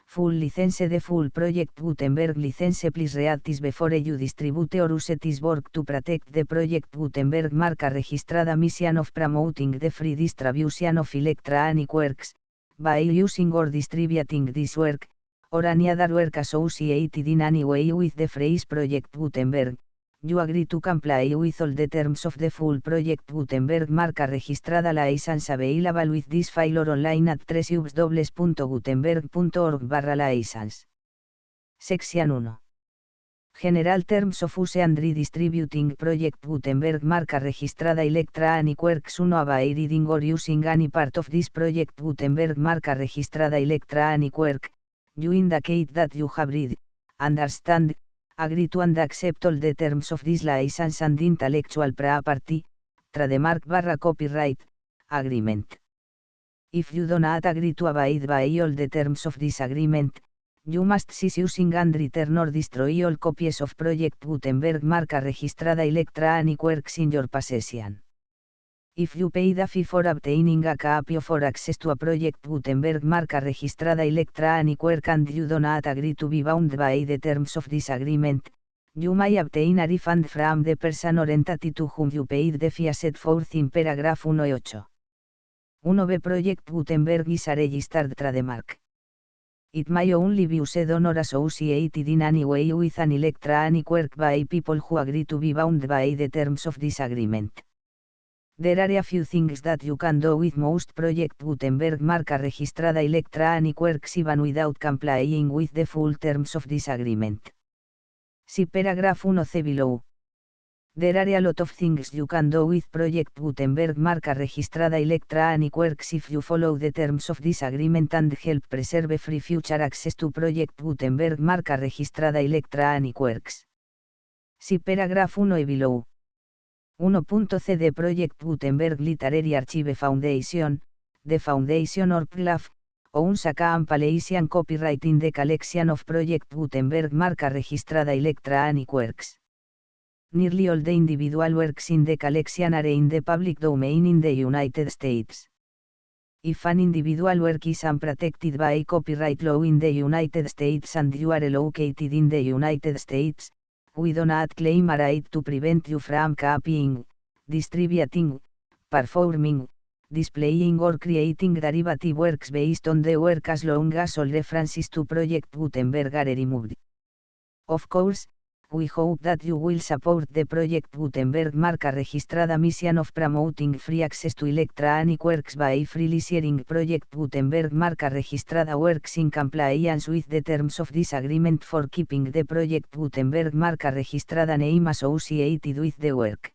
full license. The full Project Gutenberg license please read this before you distribute or use this work to protect the Project Gutenberg marca registrada mission of promoting the free distribution of electronic works, by using or distributing this work, or any other work associated in any way with the phrase Project Gutenberg. You agree to comply with all the terms of the full Project Gutenberg marca registrada license available with this file or online at www.gutenberg.org/license. Section 1. General Terms of Use and Redistributing Project Gutenberg marca registrada Electronic Works 1. By reading or using any part of this Project Gutenberg marca registrada Electronic Work, you indicate that you have read, understand, agree to and accept all the terms of this license and intellectual property, trademark/copyright, agreement. If you do not agree to abide by all the terms of this agreement, you must cease using and return or destroy all copies of Project Gutenberg marca registrada Electronic Works in your possession. If you paid a fee for obtaining a copy or access to a Project Gutenberg marca registrada Electronic Work and you do not agree to be bound by the terms of this agreement, you may obtain a refund from the person or entity to whom you paid the fee set forth in paragraph 1.8. 1b. Project Gutenberg is a registered trademark. It may only be used on or associated in any way with an electronic work by people who agree to be bound by the terms of this agreement. There are a few things that you can do with most Project Gutenberg marca registrada Electronic Works even without complying with the full terms of this agreement. See paragraph 1c below. There are a lot of things you can do with Project Gutenberg marca registrada electronic works if you follow the terms of this agreement and help preserve free future access to Project Gutenberg marca registrada electronic works. See paragraph 1 below. 1.c de Project Gutenberg Literary Archive Foundation, the Foundation or PLAF, owns a compilation copyright in the collection of Project Gutenberg marca registrada electronic works. Nearly all the individual works in the collection are in the public domain in the United States. If an individual work is unprotected by copyright law in the United States and you are located in the United States, we do not claim a right to prevent you from copying, distributing, performing, displaying or creating derivative works based on the work as long as all references to Project Gutenberg are removed. Of course, we hope that you will support the Project Gutenberg marca registrada mission of promoting free access to electronic works by freely sharing Project Gutenberg marca registrada works in compliance with the terms of this agreement for keeping the Project Gutenberg marca registrada name associated with the work.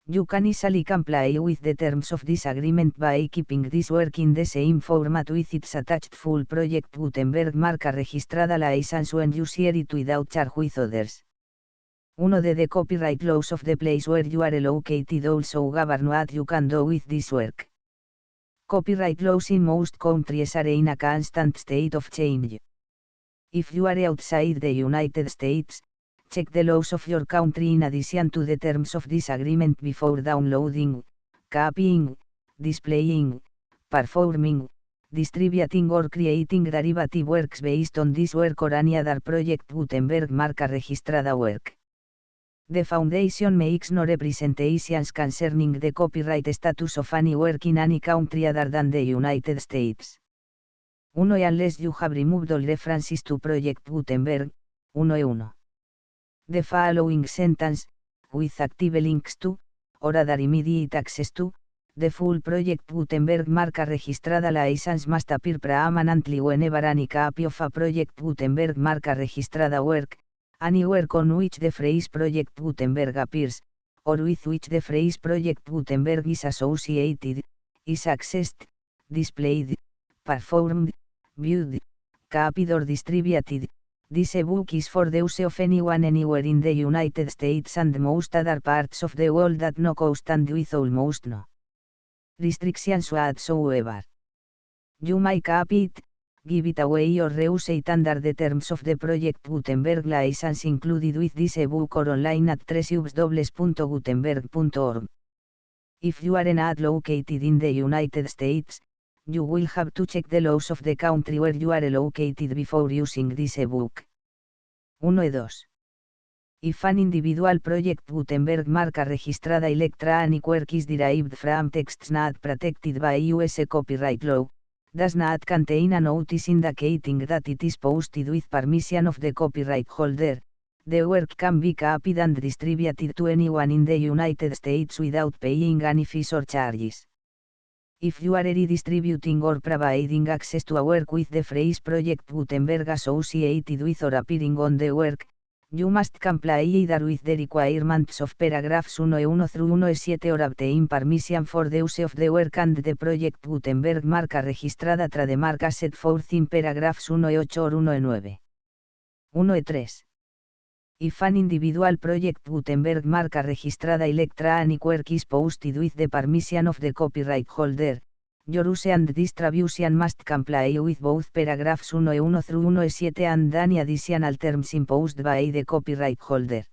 You can easily comply with the terms of this agreement by keeping this work in the same format with its attached full Project Gutenberg marca registrada license when you share it without charge with others. One of the copyright laws of the place where you are located also govern what you can do with this work. Copyright laws in most countries are in a constant state of change. If you are outside the United States, check the laws of your country in addition to the terms of this agreement before downloading, copying, displaying, performing, distributing or creating derivative works based on this work or any other Project Gutenberg marca registrada work. The Foundation makes no representations concerning the copyright status of any work in any country other than the United States. 1. Unless you have removed all references to Project Gutenberg, 1. The following sentence, with active links to, or other immediate access to, the full Project Gutenberg marca registrada license must appear permanently whenever any copy of a Project Gutenberg marca registrada work, any work on which the phrase Project Gutenberg appears, or with which the phrase Project Gutenberg is associated, is accessed, displayed, performed, viewed, copied or distributed. This ebook is for the use of anyone anywhere in the United States and most other parts of the world at no cost and with almost no restrictions whatsoever. You may copy it, give it away or reuse it under the terms of the Project Gutenberg license included with this ebook or online at www.gutenberg.org. If you are not located in the United States, you will have to check the laws of the country where you are located before using this ebook. 1 y 2. If an individual Project Gutenberg marca registrada electronic work is derived from texts not protected by US copyright law, does not contain a notice indicating that it is posted with permission of the copyright holder, the work can be copied and distributed to anyone in the United States without paying any fees or charges. If you are redistributing or providing access to a work with the phrase Project Gutenberg associated with or appearing on the work, you must comply either with the requirements of paragraphs 1.1 through 1.7 or obtain permission for the use of the work and the Project Gutenberg marca registrada trademark as set forth in paragraphs 1.8 or 1.9. 1.3. If an individual Project Gutenberg marca registrada electronic work is posted with the permission of the copyright holder, your use and distribution must comply with both paragraphs 1.1 through 1.7 and any additional terms imposed by the copyright holder.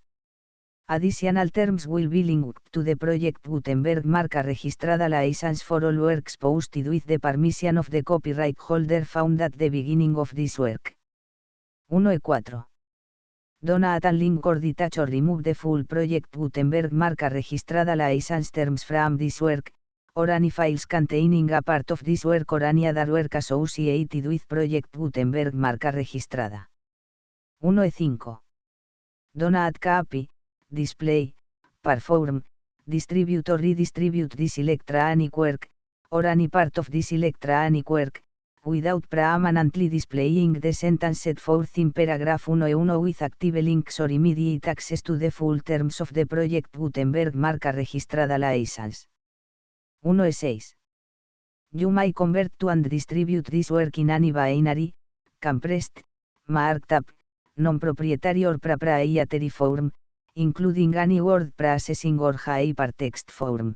Additional terms will be linked to the Project Gutenberg marca registrada license for all works posted with the permission of the copyright holder found at the beginning of this work. 1.4. Do not unlink or detach or remove the full Project Gutenberg marca registrada license terms from this work, or any files containing a part of this work or any other work associated with Project Gutenberg marca registrada. 1.5. Do not copy, display, perform, distribute or redistribute this electronic work, or any part of this electronic work, without permanently displaying the sentence set forth in paragraph 1 with active links or immediate access to the full terms of the project Gutenberg marca registrada license. 1.6. You may convert to and distribute this work in any binary, compressed, marked up, non-proprietary or proprietary form, including any word processing or hypertext form.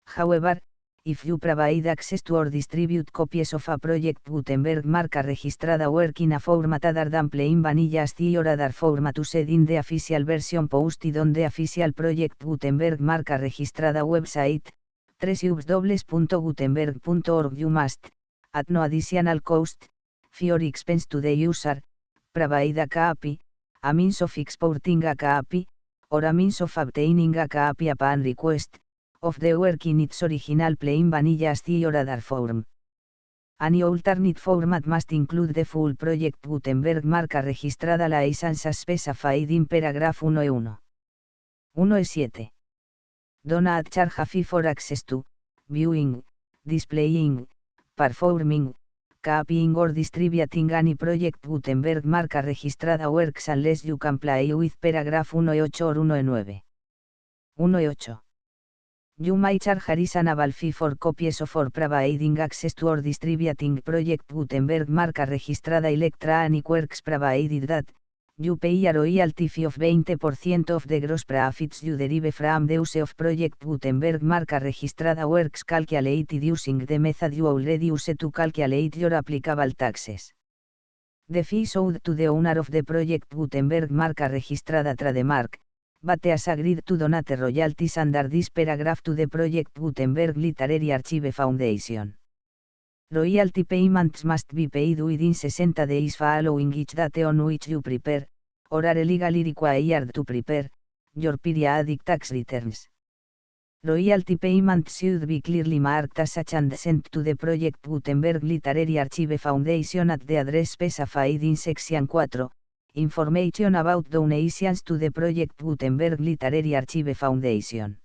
However, if you provide access to or distribute copies of a project Gutenberg marca registrada work in a format other than plain vanilla SCI or other format used in the official version posted on the official project Gutenberg marca registrada website, www.gutenberg.org, you must, at no additional cost, fee or expense to the user, provide a copy, a means of exporting a copy, or a means of obtaining a copy upon request, of the work in its original plain vanilla SCI or other form. Any alternate format must include the full project Gutenberg marca registrada license as specified in paragraph 1.1. 1.7. Do not charge a fee for access to, viewing, displaying, performing, copying or distributing any project Gutenberg marca registrada works unless you comply with paragraph 1.8 or 1.9. 1.8. You may charge a reasonable fee for copies of or providing access to or distributing project Gutenberg marca registrada electronic works provided that, you pay a royalty fee of 20% of the gross profits you derive from the use of project Gutenberg marca registrada works calculated using the method you already use to calculate your applicable taxes. The fee is owed to the owner of the project Gutenberg marca registrada trademark, but has agreed to donate royalties under this paragraph to the project Gutenberg Literary Archive Foundation. Royalty payments must be paid within 60 days following each date on which you prepare, or are legally required to prepare, your periodic tax returns. Royalty payments should be clearly marked as such and sent to the project Gutenberg Literary Archive Foundation at the address specified in Section 4, Information about donations to the project Gutenberg Literary Archive Foundation.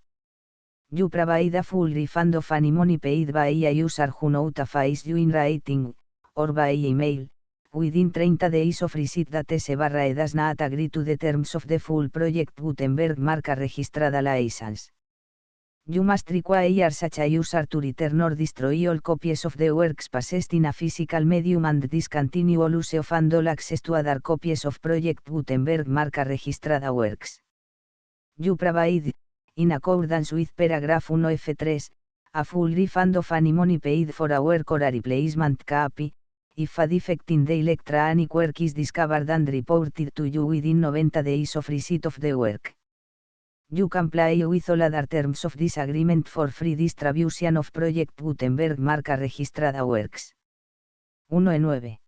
You provide a full refund of any money paid by a user who notifies you in writing, or by email, within 30 days of receipt that S/E does not agree to the terms of the full project Gutenberg marca registrada license. You must require such a user to return or destroy all copies of the works possessed in a physical medium and discontinue all use of and all access to other copies of project Gutenberg marca registrada works. You provide, in accordance with paragraph 1F3, a full refund of any money paid for a work or a replacement copy, if a defect in the electronic work is discovered and reported to you within 90 days of receipt of the work. You comply with all other terms of this agreement for free distribution of project Gutenberg marca registrada works. 1.9.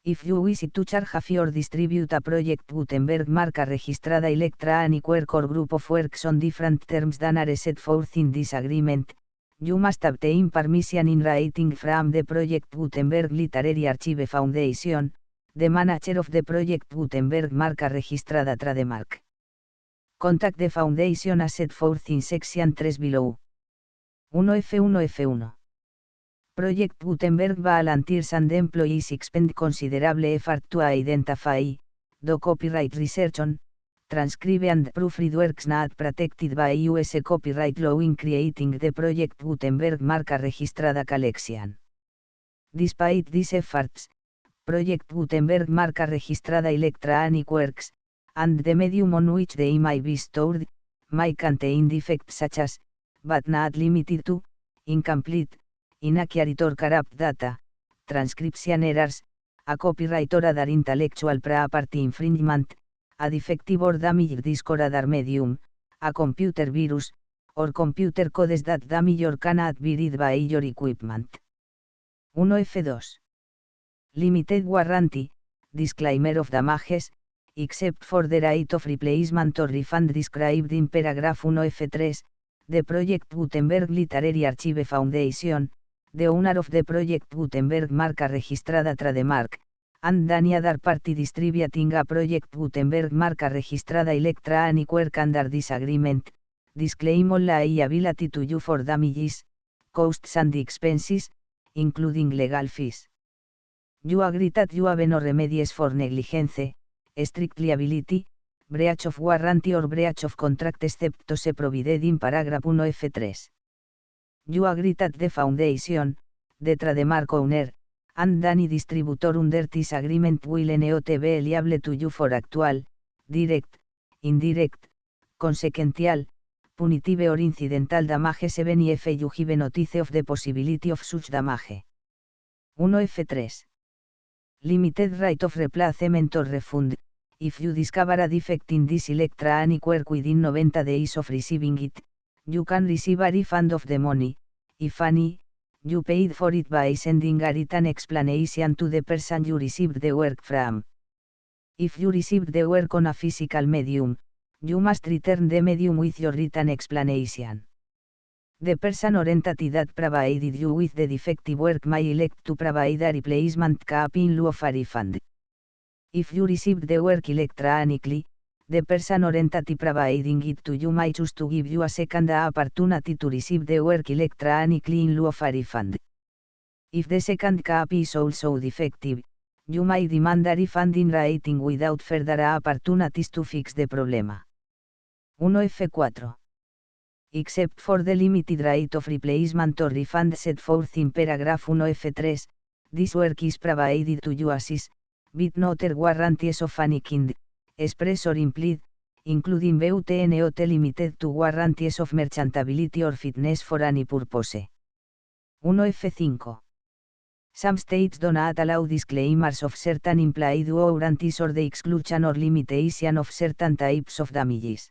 If you wish to charge a fee or distribute a project Gutenberg marca registrada electronic work or group of works on different terms than are set forth in this agreement, you must obtain permission in writing from the project Gutenberg Literary Archive Foundation, the manager of the project Gutenberg marca registrada trademark. Contact the foundation as set forth in section 3 below. 1F1F1. Project Gutenberg volunteers and employees expend considerable effort to identify, do copyright research on, transcribe and proofread works not protected by US copyright law in creating the project Gutenberg marca registrada collection. Despite these efforts, Project Gutenberg marca registrada electronic works, and the medium on which they may be stored, may contain defects such as, but not limited to, incomplete, inaccurate or corrupt data, transcription errors, a copyright or other intellectual property infringement, a defective or damaged disk or other medium, a computer virus, or computer codes that damage or cannot be read by your equipment. 1F2. Limited warranty, disclaimer of damages, except for the right of replacement or refund described in paragraph 1F3, the project Gutenberg Literary Archive Foundation, the owner of the project Gutenberg marca registrada trademark, and any other party distributing a project Gutenberg marca registrada electronic work under this agreement, disclaim all liability to you for damages, costs and expenses, including legal fees. You agree that you have no remedies for negligence, strict liability, breach of warranty or breach of contract except those provided in paragraph 1F3. You agree that the foundation, the trademark owner, and any distributor under this agreement will not be liable to you for actual, direct, indirect, consequential, punitive or incidental damages even if you give notice of the possibility of such damage. 1F3. Limited right of replacement or refund. If you discover a defect in this electronic work within 90 days of receiving it, you can receive a refund of the money, if any, you paid for it by sending a written explanation to the person you received the work from. If you received the work on a physical medium, you must return the medium with your written explanation. The person or entity that provided you with the defective work may elect to provide a replacement copy in lieu of a refund. If you received the work electronically, the person or entity providing it to you may choose to give you a second opportunity to receive the work electronically in lieu of a refund. If the second copy is also defective, you may demand a refund in writing without further opportunities to fix the problem. 1F4. Except for the limited right of replacement or refund set forth in paragraph 1F3, this work is provided to you as is, with no other warranties of any kind, express or implied, including but not limited to warranties of merchantability or fitness for any purpose. 1F5. Some states do not allow disclaimers of certain implied warranties or the exclusion or limitation of certain types of damages.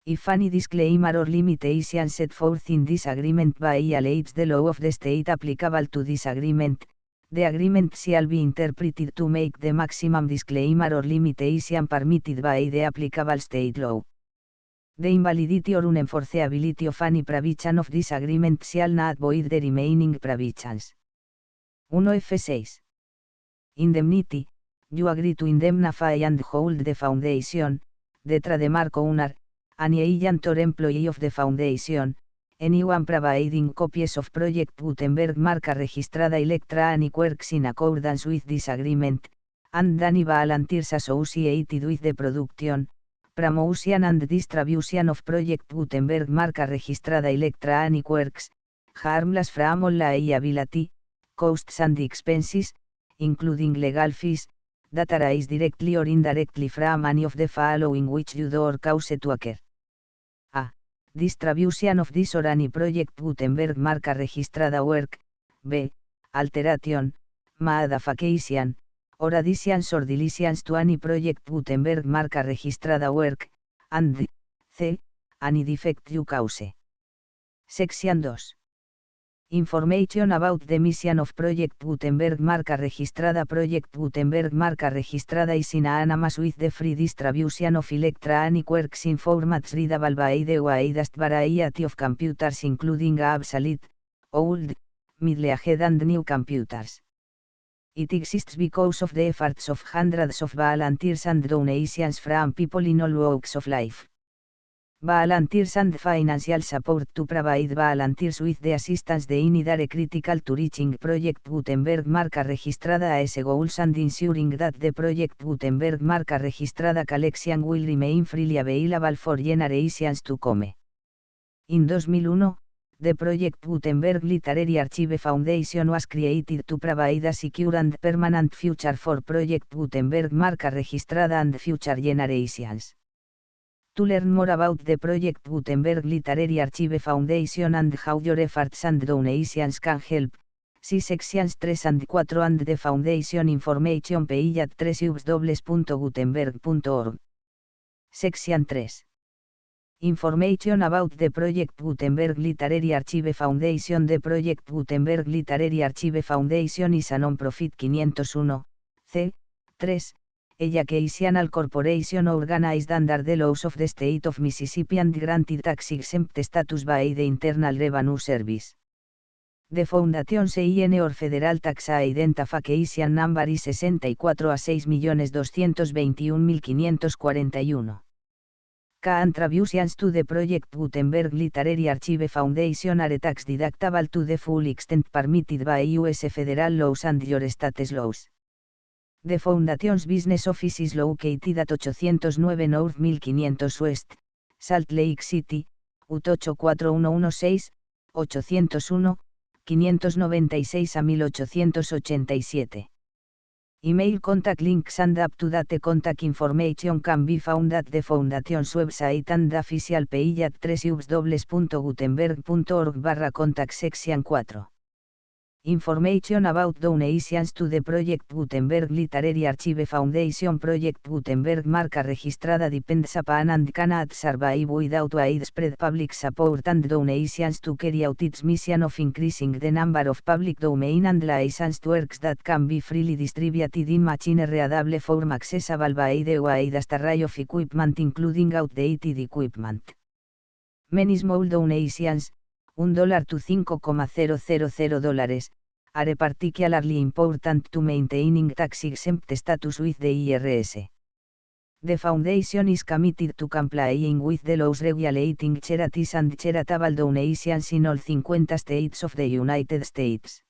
If any disclaimer or limitation set forth in this agreement violates the law of the state applicable to this agreement, the agreement shall be interpreted to make the maximum disclaimer or limitation permitted by the applicable state law. The invalidity or unenforceability of any provision of this agreement shall not void the remaining provisions. 1F6. Indemnity. You agree to indemnify and hold the foundation, the trademark owner, any agent or employee of the foundation, anyone providing copies of Project Gutenberg marca registrada electronic works in accordance with this agreement, and any volunteers associated with the production, promotion and distribution of Project Gutenberg marca registrada electronic works, harmless from all liability, costs and expenses, including legal fees, that arise directly or indirectly from any of the following which you do or cause to occur. A. Distribution of this or any Project Gutenberg marca registrada work. B. Alteration, modification, or additions or deletions to any Project Gutenberg marca registrada work, and C. Any defect you cause. Section 2. Information about the mission of Project Gutenberg marca registrada. Project Gutenberg marca registrada is synonymous with the free distribution of electronic works in formats readable by the widest variety of computers including obsolete, old, middle-aged and new computers. It exists because of the efforts of hundreds of volunteers and donations from people in all walks of life. Volunteers and financial support to provide volunteers with the assistance they need are critical to reaching Project Gutenberg marca registrada as goals and ensuring that the Project Gutenberg marca registrada collection will remain freely available for generations to come. In 2001, the Project Gutenberg Literary Archive Foundation was created to provide a secure and permanent future for Project Gutenberg marca registrada and future generations. To learn more about the Project Gutenberg Literary Archive Foundation and how your efforts and donations can help, see sections 3 and 4 and the Foundation information page at www.gutenberg.org. Section 3. Information about the Project Gutenberg Literary Archive Foundation. The Project Gutenberg Literary Archive Foundation is a non-profit 501, c. 3, educational corporation organized under the laws of the state of Mississippi and granted tax-exempt status by the Internal Revenue Service. The Foundation CIN or Federal Tax Identification Number is 64 a 6.221.541. Contributions to the Project Gutenberg Literary Archive Foundation are tax deductible to the full extent permitted by US federal laws and your state's laws. The Foundation's business office is located at 809 North 1500 West, Salt Lake City, UT 84116, 801, 596 a 1887. Email contact links and up-to-date contact information can be found at the Foundation's website and the official page at www.gutenberg.org/contact section 4. Information about donations to the Project Gutenberg Literary Archive Foundation. Project Gutenberg marca registrada depends upon and cannot survive without widespread public support and donations to carry out its mission of increasing the number of public domain and licensed works that can be freely distributed in machine-readable form accessible by the widest array of equipment including outdated equipment. Many small donations, $1 to $5,000, are particularly important to maintaining tax-exempt status with the IRS. The Foundation is committed to complying with the laws regulating charities and charitable donations in all 50 states of the United States.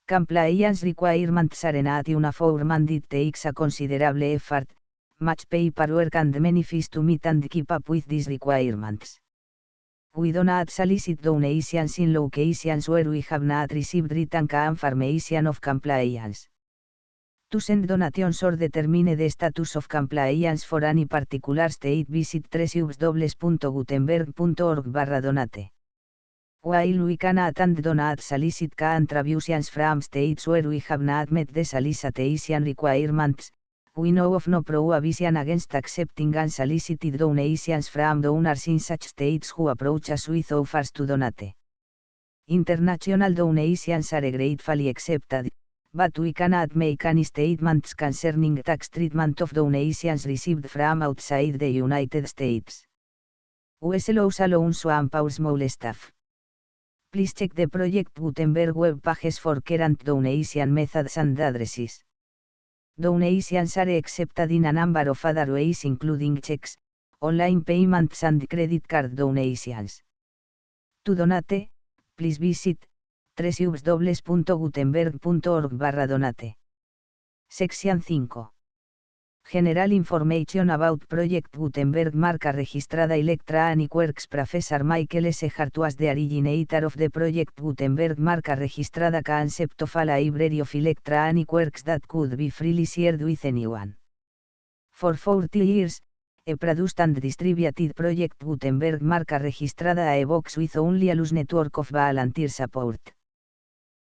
Compliance requirements are not uniform and it takes a considerable effort, much paperwork and many fees to meet and keep up with these requirements. We do not solicit donations in locations where we have not received written confirmation of compliance. To send donations or determine the status of compliance for any particular state, visit www.gutenberg.org/donate. While we cannot and do not solicit contributions from states where we have not met the solicitation requirements, we know of no prohibition against accepting unsolicited donations from donors in such states who approach us with offers to donate. International donations are gratefully accepted, but we cannot make any statements concerning tax treatment of donations received from outside the United States. US laws allow some for small staff. Please check the Project Gutenberg web pages for current donation methods and addresses. Donations are accepted in a number of other ways including checks, online payments and credit card donations. To donate, please visit www.gutenberg.org/donate. Section 5. General Information about Project Gutenberg marca registrada. Electronic Works Professor Michael S. Hart was the originator of the Project Gutenberg marca registrada concept of a library of electronic works that could be freely shared with anyone. For 40 years, he produced and distributed Project Gutenberg marca registrada a books with only a loose network of volunteer support.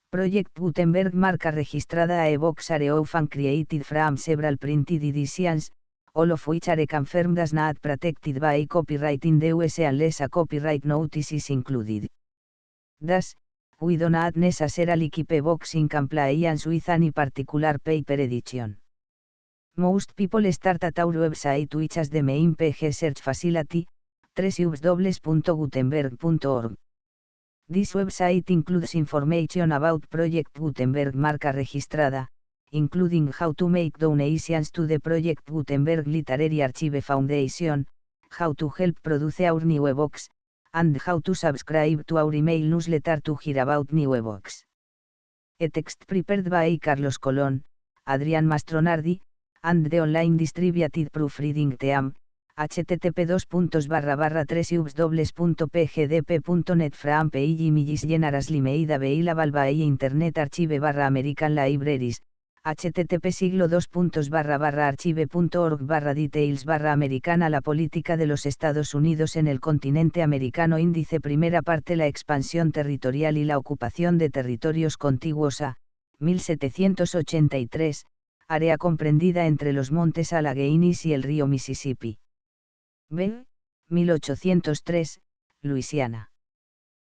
Project Gutenberg marca registrada a books are often created from several printed editions, all of which are confirmed as not protected by copyright in the US unless a copyright notice is included. Thus, we do not necessarily keep a box in compliance with any particular paper edition. Most people start at our website, which has the main page search facility, www.gutenberg.org. This website includes information about Project Gutenberg marca registrada, including how to make donations to the Project Gutenberg Literary Archive Foundation, how to help produce our new ebooks, and how to subscribe to our email newsletter to hear about new ebooks. A text prepared by Carlos Colón, Adrián Mastronardi, and the online distributed proofreading team, http://www.pgdp.net from page images generously made available by Internet Archive /American Libraries, http://archive.org/details/americana. La política de los Estados Unidos en el continente americano. Índice. Primera parte. La expansión territorial y la ocupación de territorios contiguos a 1783, área comprendida entre los montes Alleghenies y el río Mississippi. B. 1803, Luisiana.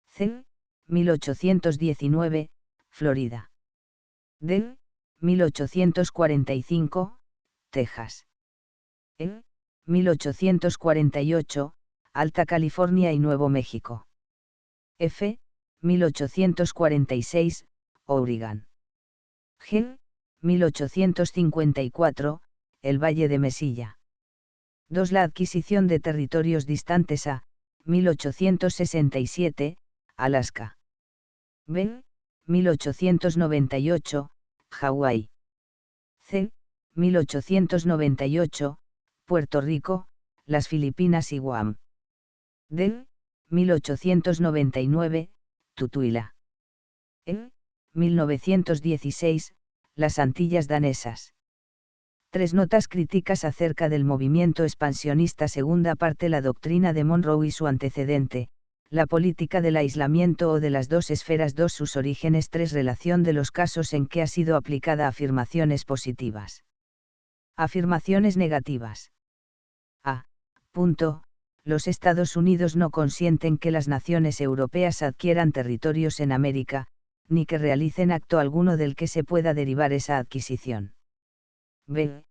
C. 1819, Florida. D. 1845, Texas. E. 1848, Alta California y Nuevo México. F. 1846, Oregon. G. 1854, el Valle de Mesilla. 2. La adquisición de territorios distantes a, 1867, Alaska. B. 1898, Hawái. C. 1898, Puerto Rico, las Filipinas y Guam. D. 1899, Tutuila. E. 1916, las Antillas danesas. 3 notas críticas acerca del movimiento expansionista. Segunda parte. La doctrina de Monroe y su antecedente, la política del aislamiento o de las dos esferas. 2. Sus orígenes. 3. Relación de los casos en que ha sido aplicada. Afirmaciones positivas. Afirmaciones negativas. A. Los Estados Unidos no consienten que las naciones europeas adquieran territorios en América, ni que realicen acto alguno del que se pueda derivar esa adquisición. B.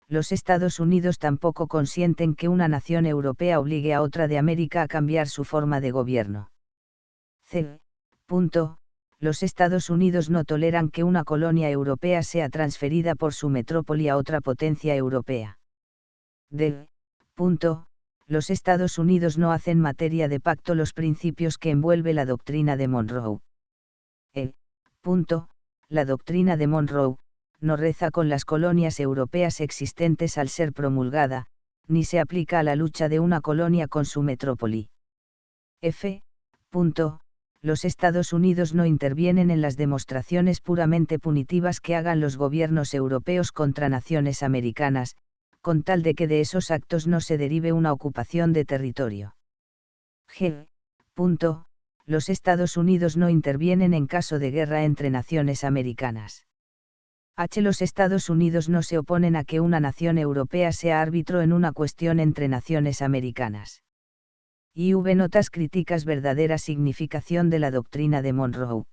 Los Estados Unidos tampoco consienten que una nación europea obligue a otra de América a cambiar su forma de gobierno. C. Los Estados Unidos no toleran que una colonia europea sea transferida por su metrópoli a otra potencia europea. D. Los Estados Unidos no hacen materia de pacto los principios que envuelve la doctrina de Monroe. E. La doctrina de Monroe no reza con las colonias europeas existentes al ser promulgada, ni se aplica a la lucha de una colonia con su metrópoli. F. Los Estados Unidos no intervienen en las demostraciones puramente punitivas que hagan los gobiernos europeos contra naciones americanas, con tal de que de esos actos no se derive una ocupación de territorio. G. Los Estados Unidos no intervienen en caso de guerra entre naciones americanas. H. Los Estados Unidos no se oponen a que una nación europea sea árbitro en una cuestión entre naciones americanas. IV. Notas críticas. Verdadera significación de la doctrina de Monroe.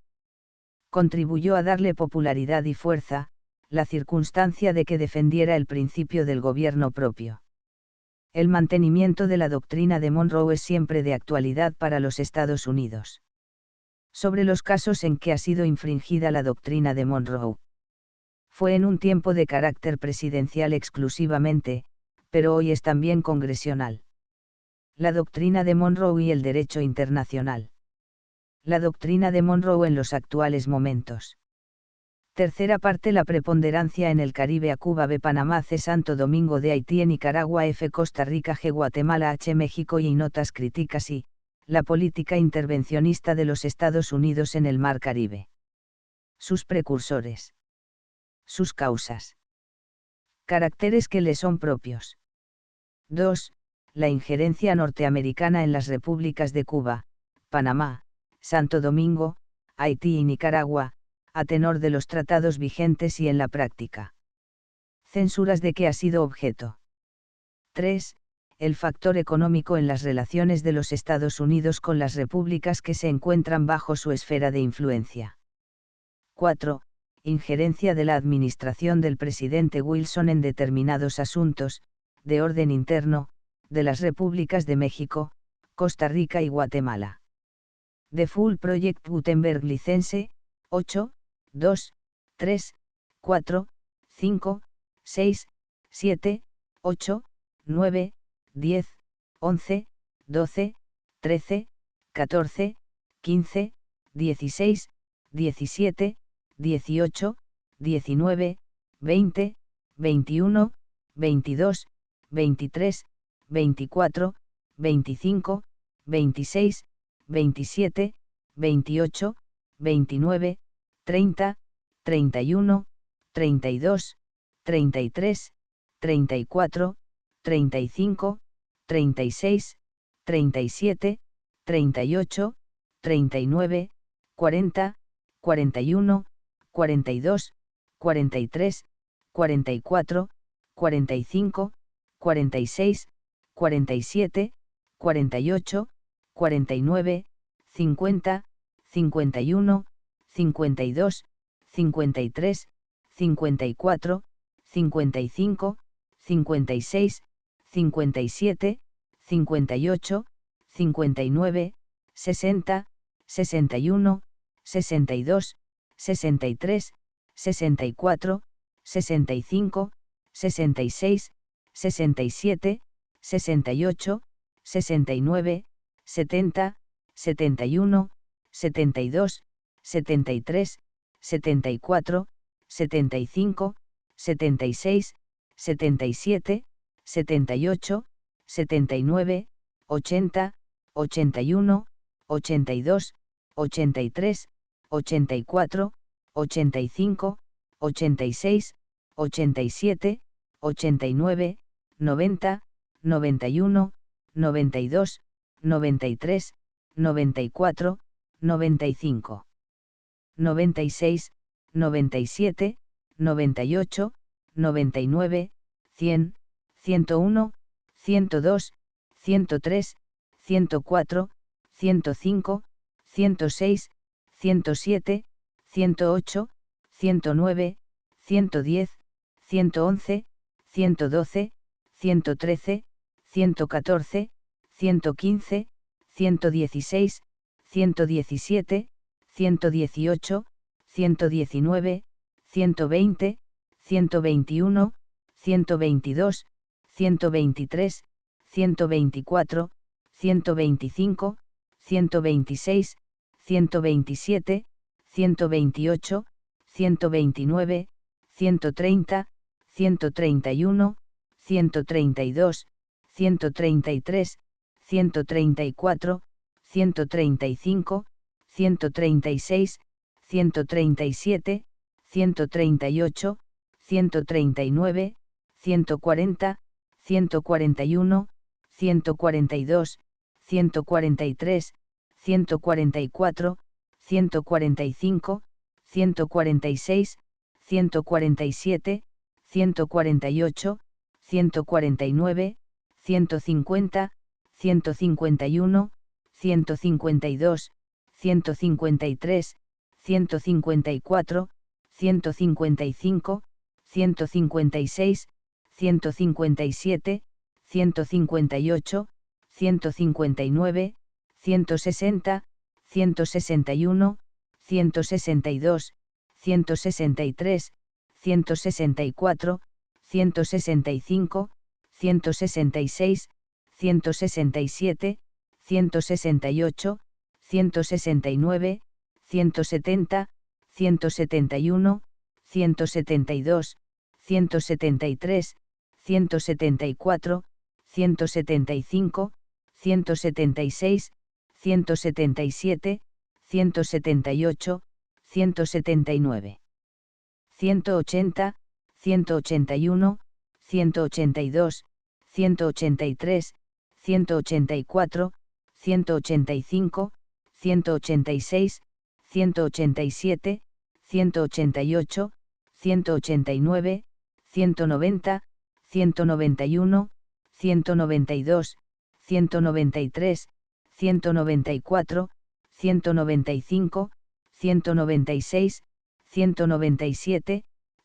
Contribuyó a darle popularidad y fuerza, la circunstancia de que defendiera el principio del gobierno propio. El mantenimiento de la doctrina de Monroe es siempre de actualidad para los Estados Unidos. Sobre los casos en que ha sido infringida la doctrina de Monroe. Fue en un tiempo de carácter presidencial exclusivamente, pero hoy es también congresional. La doctrina de Monroe y el derecho internacional. La doctrina de Monroe en los actuales momentos. Tercera parte. La preponderancia en el Caribe. A Cuba. B. Panamá. C. Santo Domingo de Haití. E. Nicaragua. F. Costa Rica. G. Guatemala. H. México. Y notas críticas. I. La política intervencionista de los Estados Unidos en el Mar Caribe. Sus precursores. Sus causas. Caracteres que le son propios. 2. La injerencia norteamericana en las repúblicas de Cuba, Panamá, Santo Domingo, Haití y Nicaragua, a tenor de los tratados vigentes y en la práctica. Censuras de que ha sido objeto. 3. El factor económico en las relaciones de los Estados Unidos con las repúblicas que se encuentran bajo su esfera de influencia. 4. Injerencia de la administración del presidente Wilson en determinados asuntos, de orden interno, de las repúblicas de México, Costa Rica y Guatemala. The Full Project Gutenberg License, 8, 2, 3, 4, 5, 6, 7, 8, 9, 10, 11, 12, 13, 14, 15, 16, 17, 18, 19, 20, 21, 22, 23, 24, 25, 26, 27, 28, 29, 30, 31, 32, 33, 34, 35, 36, 37, 38, 39, 40, 41, 42, 43, 44, 45, 46, 47, 48, 49, 50, 51, 52, 53, 54, 55, 56, 57, 58, 59, 60, 61, 62, 63, 64, 65, 66, 67, 68, 69, 70, 71, 72, 73, 74, 75, 76, 77, 78, 79, 80, 81, 82, 83, 84, 85, 86, 87, 89, 90, 91, 92, 93, 94, 95, 96, 97, 98, 99, 100, 101, 102, 103, 104, 105, 106, 107, 108, 109, 110, 111, 112, 113, 114, 115, 116, 117, 118, 119, 120, 121, 122, 123, 124, 125, 126, 127, 128, 129, 130, 131, 132, 133, 134, 135, 136, 137, 138, 139, 140, 141, 142, 143, 144, 145, 146, 147, 148, 149, 150, 151, 152, 153, 154, 155, 156, 157, 158, 159, 160, 161, 162, 163, 164, 165, 166, 167, 168, 169, 170, 171, 172, 173, 174, 175, 176, 177, 178, 179, 180, 181, 182, 183, 184, 185, 186, 187, 188, 189, 190, 191, 192, 193, 194, 195, 196, 197,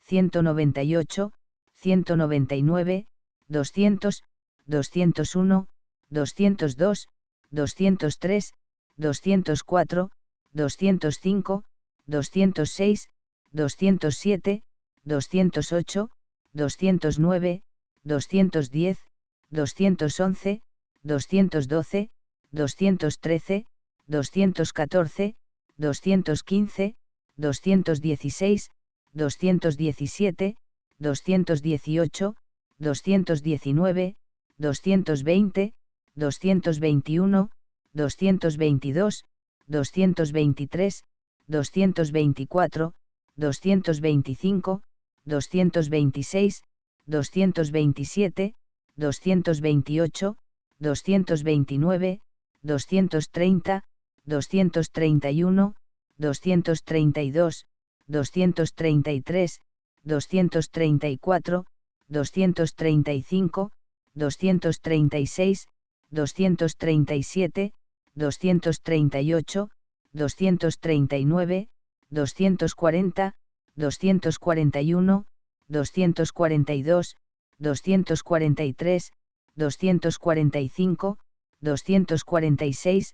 198, 199, 200, 201, 202, 203, 204, 205, 206, 207, 208, 209, 210, 211, 212, 213, 214, 215, 216, 217, 218, 219, 220, 221, 222, 223, 224, 225, 226, 227, 228, 229, 230, 231, 232, 233, 234, 235, 236, 237, 238, 239, 240, 241, 242, 243, 245, 246,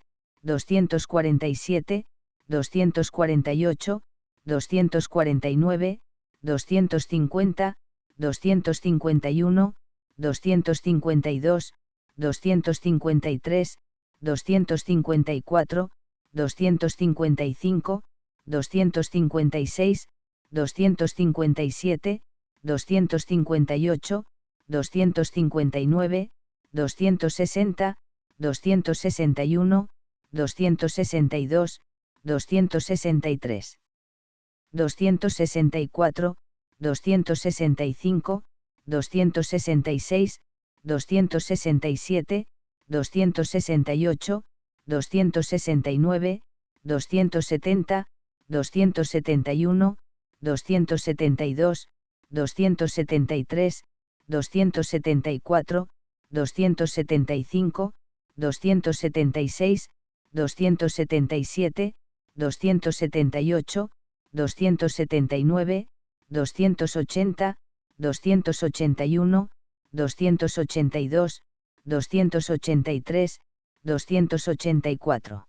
247, 248, 249, 250, 251, 252, 253, 254, 255, 256, 257, 258, 259, 260, 261, 262, 263, 264, 265, 266, 267, 268, 269, 270, 271, 272, 273, 274, 275, 276, 277, 278, 279, 280, 281, 282, 283, 284.